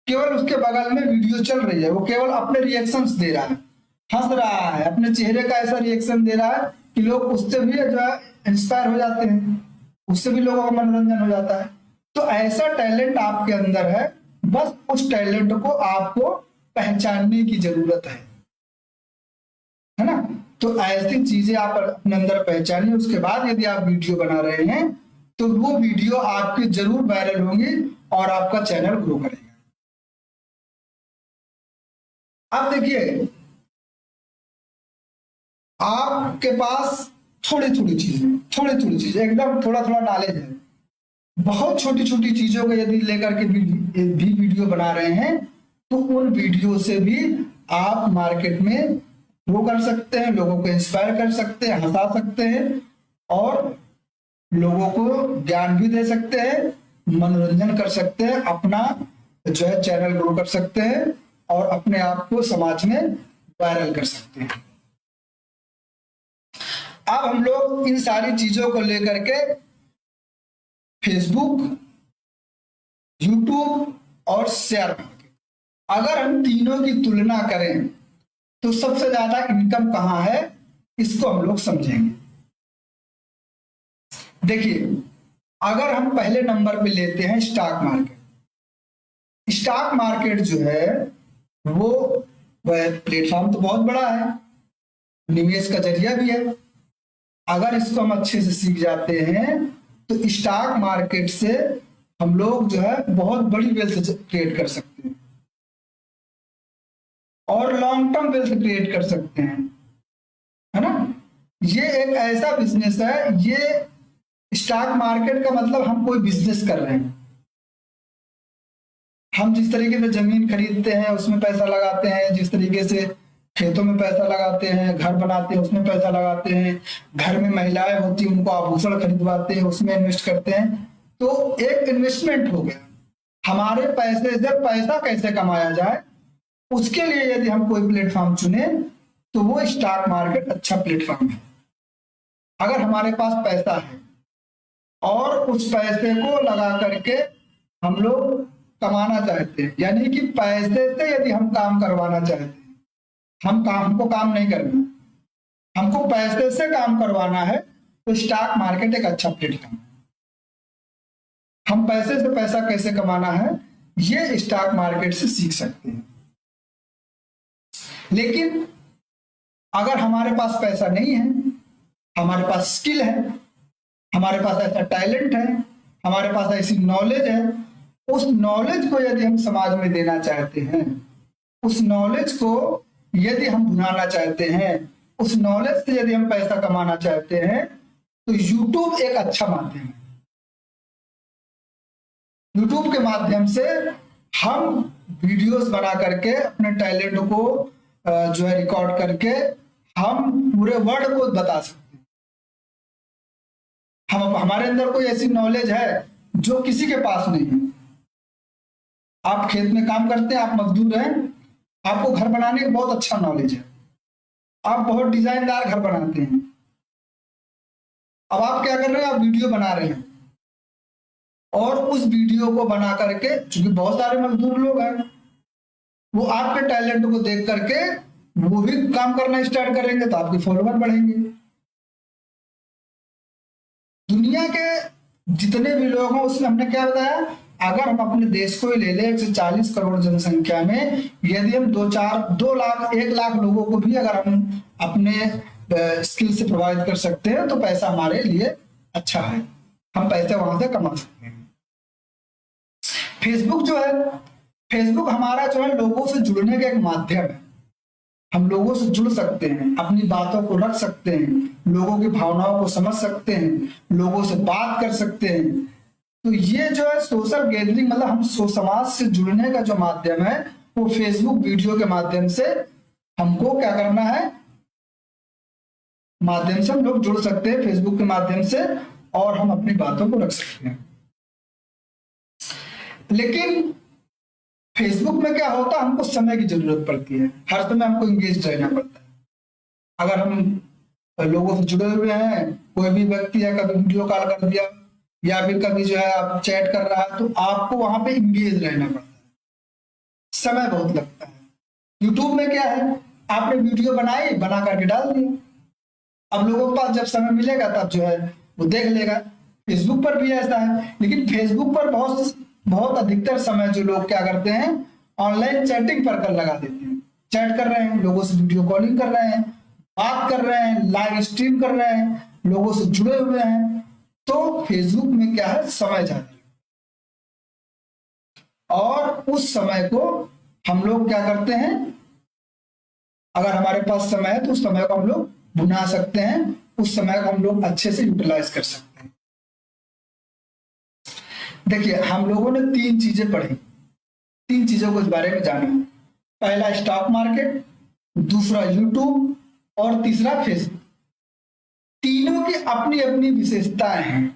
केवल उसके बगल में वीडियो चल रही है, वो केवल अपने रिएक्शंस दे रहा है, हंस रहा है, अपने चेहरे का ऐसा रिएक्शन दे रहा है कि लोग उससे भी जो है इंस्पायर हो जाते हैं, उससे भी लोगों का मनोरंजन हो जाता है। तो ऐसा टैलेंट आपके अंदर है, बस उस टैलेंट को आपको पहचानने की जरूरत है ना। तो ऐसी चीजें आप अपने अंदर पहचानिए, उसके बाद यदि आप वीडियो बना रहे हैं तो वो वीडियो आपकी जरूर वायरल होंगी और आपका चैनल ग्रो करेगा। अब देखिए, आपके पास थोड़ी थोड़ी चीजें एकदम थोड़ा थोड़ा नॉलेज है, बहुत छोटी छोटी चीजों को यदि लेकर के भी वीडियो बना रहे हैं तो उन वीडियो से भी आप मार्केट में ग्रो कर सकते हैं, लोगों को इंस्पायर कर सकते हैं, हंसा सकते हैं और लोगों को ज्ञान भी दे सकते हैं, मनोरंजन कर सकते हैं, अपना जो है चैनल ग्रो कर सकते हैं और अपने आप को समाज में वायरल कर सकते हैं। अब हम लोग इन सारी चीजों को लेकर के फेसबुक, यूट्यूब और शेयर मार्केट, अगर हम तीनों की तुलना करें तो सबसे ज्यादा इनकम कहां है, इसको हम लोग समझेंगे। देखिए, अगर हम पहले नंबर पे लेते हैं स्टॉक मार्केट, स्टॉक मार्केट जो है वो वह प्लेटफॉर्म तो बहुत बड़ा है, निवेश का जरिया भी है। अगर इसको हम अच्छे से सीख जाते हैं तो स्टॉक मार्केट से हम लोग जो है बहुत बड़ी वेल्थ क्रिएट कर सकते हैं और लॉन्ग टर्म वेल्थ क्रिएट कर सकते हैं, है ना। ये एक ऐसा बिजनेस है, ये स्टॉक मार्केट का मतलब हम कोई बिजनेस कर रहे हैं। हम जिस तरीके से जमीन खरीदते हैं उसमें पैसा लगाते हैं, जिस तरीके से खेतों में पैसा लगाते हैं, घर बनाते हैं उसमें पैसा लगाते हैं, घर में महिलाएं होती हैं उनको आभूषण खरीदवाते हैं उसमें इन्वेस्ट करते हैं, तो एक इन्वेस्टमेंट हो गया। हमारे पैसे से पैसा कैसे कमाया जाए उसके लिए यदि हम कोई प्लेटफॉर्म चुने तो वो स्टॉक मार्केट अच्छा प्लेटफॉर्म है। अगर हमारे पास पैसा है और उस पैसे को लगा करके हम लोग कमाना चाहते हैं, यानी कि पैसे से यदि हम काम करवाना चाहते हैं, हमको काम नहीं करना, हमको पैसे से काम करवाना है, तो स्टॉक मार्केट एक अच्छा प्लेटफॉर्म है। हम पैसे से पैसा कैसे कमाना है ये स्टॉक मार्केट से सीख सकते हैं। लेकिन अगर हमारे पास पैसा नहीं है, हमारे पास स्किल है, हमारे पास ऐसा टैलेंट है, हमारे पास ऐसी नॉलेज है, उस नॉलेज को यदि हम समाज में देना चाहते हैं, उस नॉलेज को यदि हम भुनाना चाहते हैं, उस नॉलेज से यदि हम पैसा कमाना चाहते हैं, तो यूट्यूब एक अच्छा माध्यम है। यूट्यूब के माध्यम से हम वीडियोस बना करके अपने टैलेंट को जो है रिकॉर्ड करके हम पूरे वर्ल्ड को बता सकते हैं। हमारे अंदर कोई ऐसी नॉलेज है जो किसी के पास नहीं है। आप खेत में काम करते हैं, आप मजदूर हैं, आपको घर बनाने का बहुत अच्छा नॉलेज है, आप बहुत डिजाइनदार घर बनाते हैं। अब आप क्या कर रहे हैं, आप वीडियो बना रहे हैं और उस वीडियो को बना करके, चूंकि बहुत सारे मजदूर लोग हैं, वो आपके टैलेंट को देख करके वो भी काम करना स्टार्ट करेंगे, तो आपके फॉलोवर बढ़ेंगे। दुनिया के जितने भी लोग हैं उसमें हमने क्या बताया, अगर हम अपने देश को ही ले लें 140 करोड़ जनसंख्या में, यदि हम 2 लाख 1 लाख लोगों को भी अगर हम अपने स्किल से प्रोवाइड कर सकते हैं तो पैसा हमारे लिए अच्छा है, हम पैसे वहां से कमा सकते हैं। फेसबुक जो है, फेसबुक हमारा जो है लोगों से जुड़ने का एक माध्यम है। हम लोगों से जुड़ सकते हैं, अपनी बातों को रख सकते हैं, लोगों की भावनाओं को समझ सकते हैं, लोगों से बात कर सकते हैं। तो ये जो है सोशल गैदरिंग, मतलब हम समाज से जुड़ने का जो माध्यम है वो फेसबुक वीडियो के माध्यम से हमको क्या करना है, माध्यम से हम लोग जुड़ सकते हैं फेसबुक के माध्यम से, और हम अपनी बातों को रख सकते हैं। लेकिन फेसबुक में क्या होता है, हमको समय की जरूरत पड़ती है, हर समय हमको इंगेज रहना पड़ता है। अगर हम लोगों से जुड़े हुए हैं, कोई भी व्यक्ति है, कभी वीडियो कॉल कर दिया या फिर कभी जो है आप चैट कर रहा है, तो आपको वहां पे इंगेज रहना पड़ता है, समय बहुत लगता है। यूट्यूब में क्या है, आपने वीडियो बनाई, बना करके डाल दिया, अब लोगों के पास जब समय मिलेगा तब जो है वो देख लेगा। फेसबुक पर भी ऐसा है, लेकिन फेसबुक पर बहुत अधिकतर समय जो लोग क्या करते हैं, ऑनलाइन चैटिंग पर कर लगा देते हैं, चैट कर रहे हैं, लोगों से वीडियो कॉलिंग कर रहे हैं, बात कर रहे हैं, लाइव स्ट्रीम कर रहे हैं, लोगों से जुड़े हुए हैं। तो फेसबुक में क्या है, समय जाता है, और उस समय को हम लोग क्या करते हैं, अगर हमारे पास समय है तो उस समय को हम लोग बुना सकते हैं, उस समय को हम लोग अच्छे से यूटिलाइज कर सकते हैं। देखिए, हम लोगों ने 3 चीजें पढ़ी, 3 चीजों को इस बारे में जाना। पहला स्टॉक मार्केट, दूसरा यूट्यूब और तीसरा फेसबुक। तीनों की अपनी अपनी विशेषताएं हैं,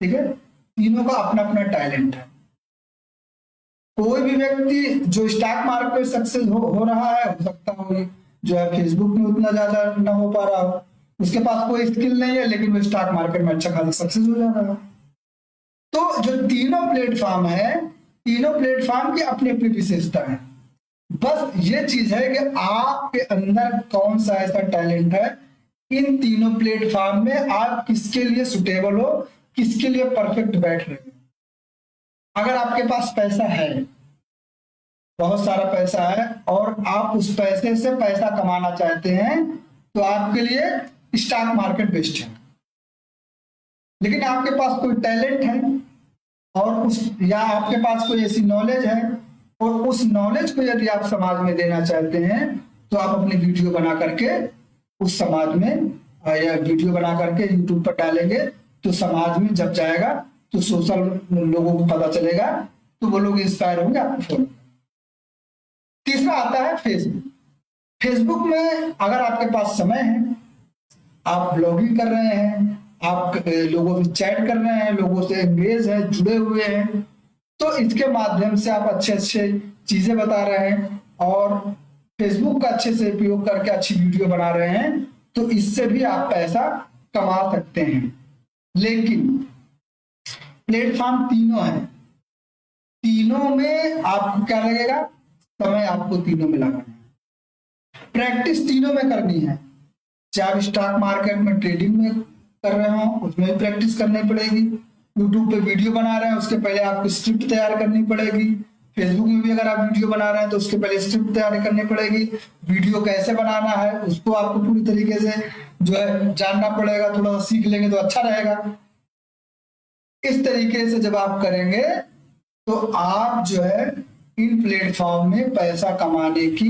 ठीक है, तीनों का अपना अपना टैलेंट है। कोई भी व्यक्ति जो स्टॉक मार्केट में सक्सेस हो रहा है, हो सकता हो जो है फेसबुक में उतना ज्यादा ना हो पा रहा हो, उसके पास कोई स्किल नहीं है, लेकिन वो स्टॉक मार्केट में अच्छा खासा सक्सेस हो जा रहा है। तो जो तीनों प्लेटफॉर्म है, तीनों प्लेटफॉर्म की अपनी अपनी विशेषता है। बस ये चीज है कि आपके अंदर कौन सा ऐसा टैलेंट है, इन तीनों प्लेटफॉर्म में आप किसके लिए सुटेबल हो, किसके लिए परफेक्ट बैठ रहे हो। अगर आपके पास पैसा है बहुत सारा पैसा है और आप उस पैसे से पैसा कमाना चाहते हैं, तो आपके लिए स्टॉक मार्केट बेस्ट है। लेकिन आपके पास कोई टैलेंट है और उस या आपके पास कोई ऐसी नॉलेज है और उस नॉलेज को यदि आप समाज में देना चाहते हैं, तो आप अपनी वीडियो बना करके उस समाज में या वीडियो बना करके यूट्यूब पर डालेंगे, तो समाज में जब जाएगा तो सोशल लोगों को पता चलेगा, तो वो लोग इंस्पायर होंगे आपको फॉलो। तीसरा आता है फेसबुक। फेसबुक में अगर आपके पास समय है, आप ब्लॉगिंग कर रहे हैं, आप लोगों से चैट कर रहे हैं, लोगों से एंगेज है, जुड़े हुए हैं, तो इसके माध्यम से आप अच्छे अच्छे चीजें बता रहे हैं और फेसबुक का अच्छे से उपयोग करके अच्छी वीडियो बना रहे हैं, तो इससे भी आप पैसा कमा सकते हैं। लेकिन प्लेटफॉर्म तीनों है, तीनों में आपको क्या लगेगा, समय आपको तीनों में लगाना है, प्रैक्टिस तीनों में करनी है। चाहे आप स्टॉक मार्केट में ट्रेडिंग में कर रहे हो, उसमें भी प्रैक्टिस करनी पड़ेगी। यूट्यूब पे वीडियो बना रहे हैं, उसके पहले आपको स्क्रिप्ट तैयार करनी पड़ेगी। फेसबुक में भी अगर आप वीडियो बना रहे हैं तो उसके पहले स्क्रिप्ट तैयार करनी पड़ेगी। वीडियो कैसे बनाना है उसको आपको पूरी तरीके से जो है जानना पड़ेगा, थोड़ा सा सीख लेंगे तो अच्छा रहेगा। इस तरीके से जब आप करेंगे तो आप जो है इन प्लेटफॉर्म में पैसा कमाने की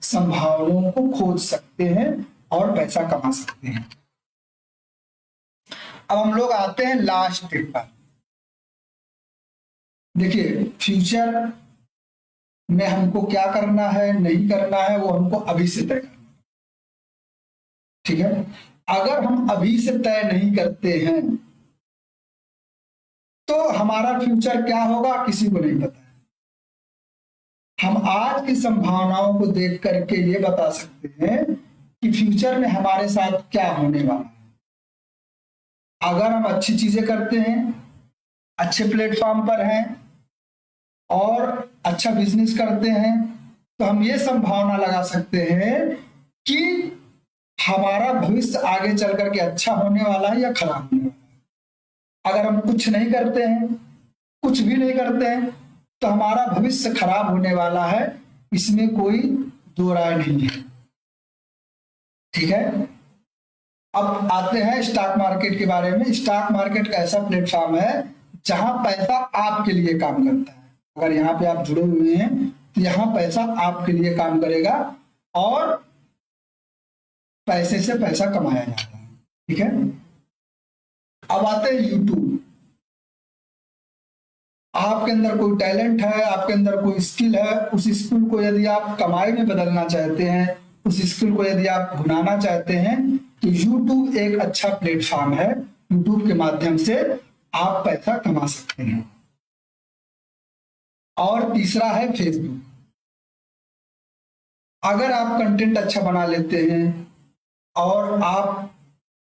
संभावनाओं को खोज सकते हैं और पैसा कमा सकते हैं। अब हम लोग आते हैं लास्ट टिप पर। देखिए, फ्यूचर में हमको क्या करना है नहीं करना है वो हमको अभी से तय करना है, ठीक है। अगर हम अभी से तय नहीं करते हैं तो हमारा फ्यूचर क्या होगा किसी को नहीं पता है। हम आज की संभावनाओं को देख करके ये बता सकते हैं कि फ्यूचर में हमारे साथ क्या होने वाला है। अगर हम अच्छी चीजें करते हैं, अच्छे प्लेटफॉर्म पर हैं और अच्छा बिजनेस करते हैं, तो हम ये संभावना लगा सकते हैं कि हमारा भविष्य आगे चल करके अच्छा होने वाला है या खराब होने वाला है। अगर हम कुछ नहीं करते हैं, कुछ भी नहीं करते हैं, तो हमारा भविष्य खराब होने वाला है, इसमें कोई दो राय नहीं है, ठीक है। अब आते हैं स्टॉक मार्केट के बारे में। स्टॉक मार्केट का ऐसा प्लेटफॉर्म है जहां पैसा आपके लिए काम करता है। अगर यहाँ पे आप जुड़े हुए हैं तो यहाँ पैसा आपके लिए काम करेगा और पैसे से पैसा कमाया जाता है, ठीक है। अब आते हैं यूट्यूब। आपके अंदर कोई टैलेंट है, आपके अंदर कोई स्किल है, उस स्किल को यदि आप कमाई में बदलना चाहते हैं, उस स्किल को यदि आप भुनाना चाहते हैं, तो यूट्यूब एक अच्छा प्लेटफॉर्म है। यूट्यूब के माध्यम से आप पैसा कमा सकते हैं। और तीसरा है फेसबुक। अगर आप कंटेंट अच्छा बना लेते हैं और आप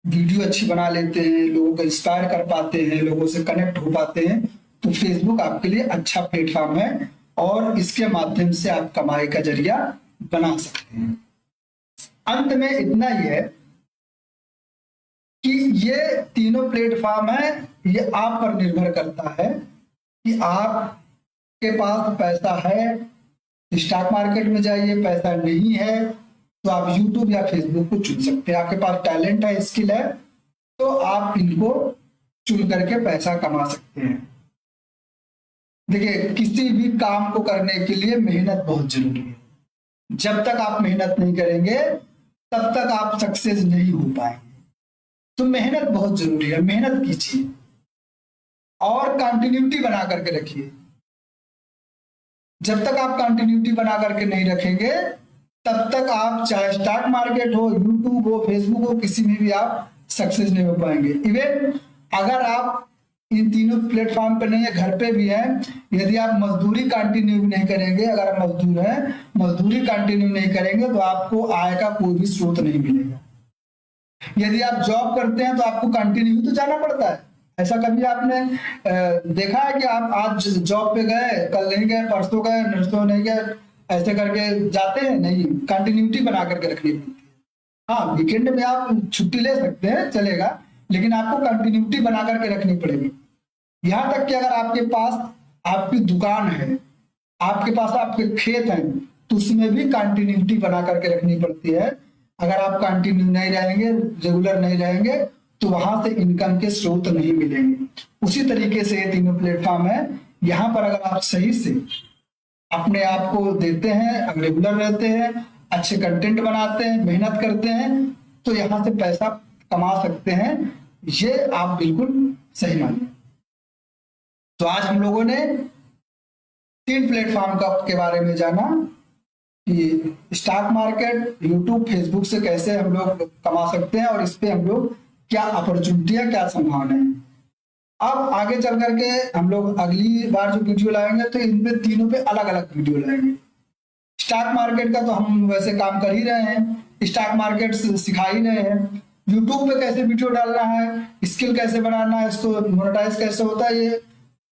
वीडियो अच्छी बना लेते हैं, लोगों को इंस्पायर कर पाते हैं, लोगों से कनेक्ट हो पाते हैं, तो फेसबुक आपके लिए अच्छा प्लेटफॉर्म है और इसके माध्यम से आप कमाई का जरिया बना सकते हैं। अंत में इतना ही है कि ये तीनों प्लेटफॉर्म है, ये आप पर निर्भर करता है कि आपके पास पैसा है, स्टॉक मार्केट में जाइए, पैसा नहीं है तो आप यूट्यूब या फेसबुक को चुन सकते हैं। आपके पास टैलेंट है, स्किल है, तो आप इनको चुन करके पैसा कमा सकते हैं। देखिए, किसी भी काम को करने के लिए मेहनत बहुत जरूरी है। जब तक आप मेहनत नहीं करेंगे तब तक आप सक्सेस नहीं हो पाएंगे। तो मेहनत बहुत जरूरी है, मेहनत कीजिए और कंटिन्यूटी बना करके रखिए। जब तक आप कंटिन्यूटी बना करके नहीं रखेंगे तब तक आप चाहे स्टॉक मार्केट हो, यूट्यूब हो, फेसबुक हो, किसी में भी आप सक्सेस नहीं हो पाएंगे। इवन अगर आप इन तीनों प्लेटफॉर्म पे नहीं है, घर पे भी है, यदि आप मजदूरी कंटिन्यू नहीं करेंगे, अगर आप मजदूर हैं, मजदूरी कंटिन्यू नहीं करेंगे तो आपको आय का कोई भी स्रोत नहीं मिलेगा। यदि आप जॉब करते हैं तो आपको कंटिन्यू तो जाना पड़ता है। ऐसा कभी आपने देखा है कि आप आज जॉब पे गए, कल नहीं गए, परसों गए, नरसों नहीं गए, ऐसे करके जाते हैं? नहीं, कंटिन्यूटी बना करके रखनी पड़ती है। हाँ, वीकेंड में आप छुट्टी ले सकते हैं, चलेगा, लेकिन आपको कंटिन्यूटी बना करके रखनी पड़ेगी। यहाँ तक कि अगर आपके पास आपकी दुकान है, आपके पास आपके खेत हैं तो उसमें भी कंटिन्यूटी बना करके रखनी पड़ती है। अगर आप कंटिन्यू नहीं रहेंगे, रेगुलर नहीं रहेंगे, तो वहां से इनकम के स्रोत नहीं मिलेंगे। उसी तरीके से ये तीनों प्लेटफॉर्म है, यहाँ पर अगर आप सही से अपने आप को देते हैं, रेगुलर रहते हैं, अच्छे कंटेंट बनाते हैं, मेहनत करते हैं, तो यहाँ से पैसा कमा सकते हैं। ये आप बिल्कुल सही मानिए। तो आज हम लोगों ने 3 प्लेटफॉर्म के बारे में जाना कि स्टॉक मार्केट, यूट्यूब, फेसबुक से कैसे हम लोग कमा सकते हैं और इस पे हम लोग क्या अपॉर्चुनिटी, क्या संभावना है। अब आगे चल करके हम लोग अगली बार जो वीडियो लाएंगे तो इन पे तीनों पे अलग अलग वीडियो लाएंगे। स्टॉक मार्केट का तो हम वैसे काम कर ही रहे हैं, स्टॉक मार्केट सिखा ही रहे हैं। यूट्यूब पे कैसे वीडियो डालना है, स्किल कैसे बनाना है, इसको मोनेटाइज कैसे होता है, ये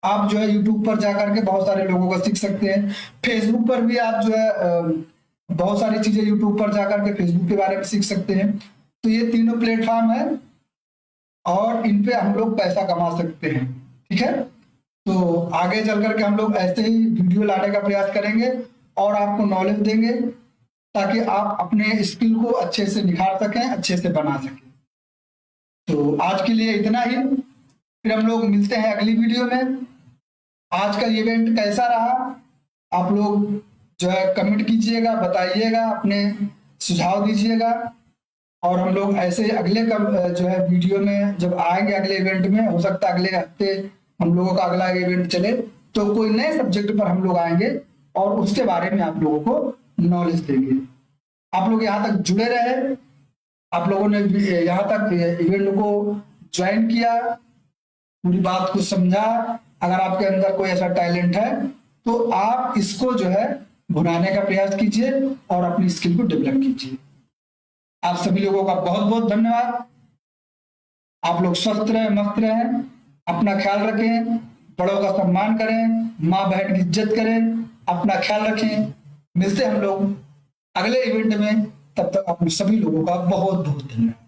आप जो है यूट्यूब पर जाकर के बहुत सारे लोगों को सीख सकते हैं। फेसबुक पर भी आप जो है बहुत सारी चीजें यूट्यूब पर जाकर के फेसबुक के बारे में सीख सकते हैं। तो ये तीनों प्लेटफॉर्म है और इन पे हम लोग पैसा कमा सकते हैं। ठीक है, तो आगे चल करके हम लोग ऐसे ही वीडियो लाने का प्रयास करेंगे और आपको नॉलेज देंगे ताकि आप अपने स्किल को अच्छे से निखार सकें, अच्छे से बना सकें। तो आज के लिए इतना ही, फिर हम लोग मिलते हैं अगली वीडियो में। आज का इवेंट कैसा रहा आप लोग जो है कमेंट कीजिएगा, बताइएगा, अपने सुझाव दीजिएगा और हम लोग ऐसे अगले जो है वीडियो में जब आएंगे अगले इवेंट में, हो सकता है अगले हफ्ते हम लोगों का अगला इवेंट चले तो कोई नए सब्जेक्ट पर हम लोग आएंगे और उसके बारे में आप लोगों को नॉलेज देंगे। आप लोग यहाँ तक जुड़े रहे, आप लोगों ने यहाँ तक इवेंट को ज्वाइन किया, पूरी बात को समझा। अगर आपके अंदर कोई ऐसा टैलेंट है तो आप इसको जो है भुनाने का प्रयास कीजिए और अपनी स्किल को डेवलप कीजिए। आप सभी लोगों का बहुत बहुत धन्यवाद। आप लोग स्वस्थ रहें, मस्त रहें, अपना ख्याल रखें, बड़ों का सम्मान करें, माँ बहन की इज्जत करें, अपना ख्याल रखें। मिलते हैं हम लोग अगले इवेंट में, तब तक आप सभी लोगों का बहुत बहुत धन्यवाद।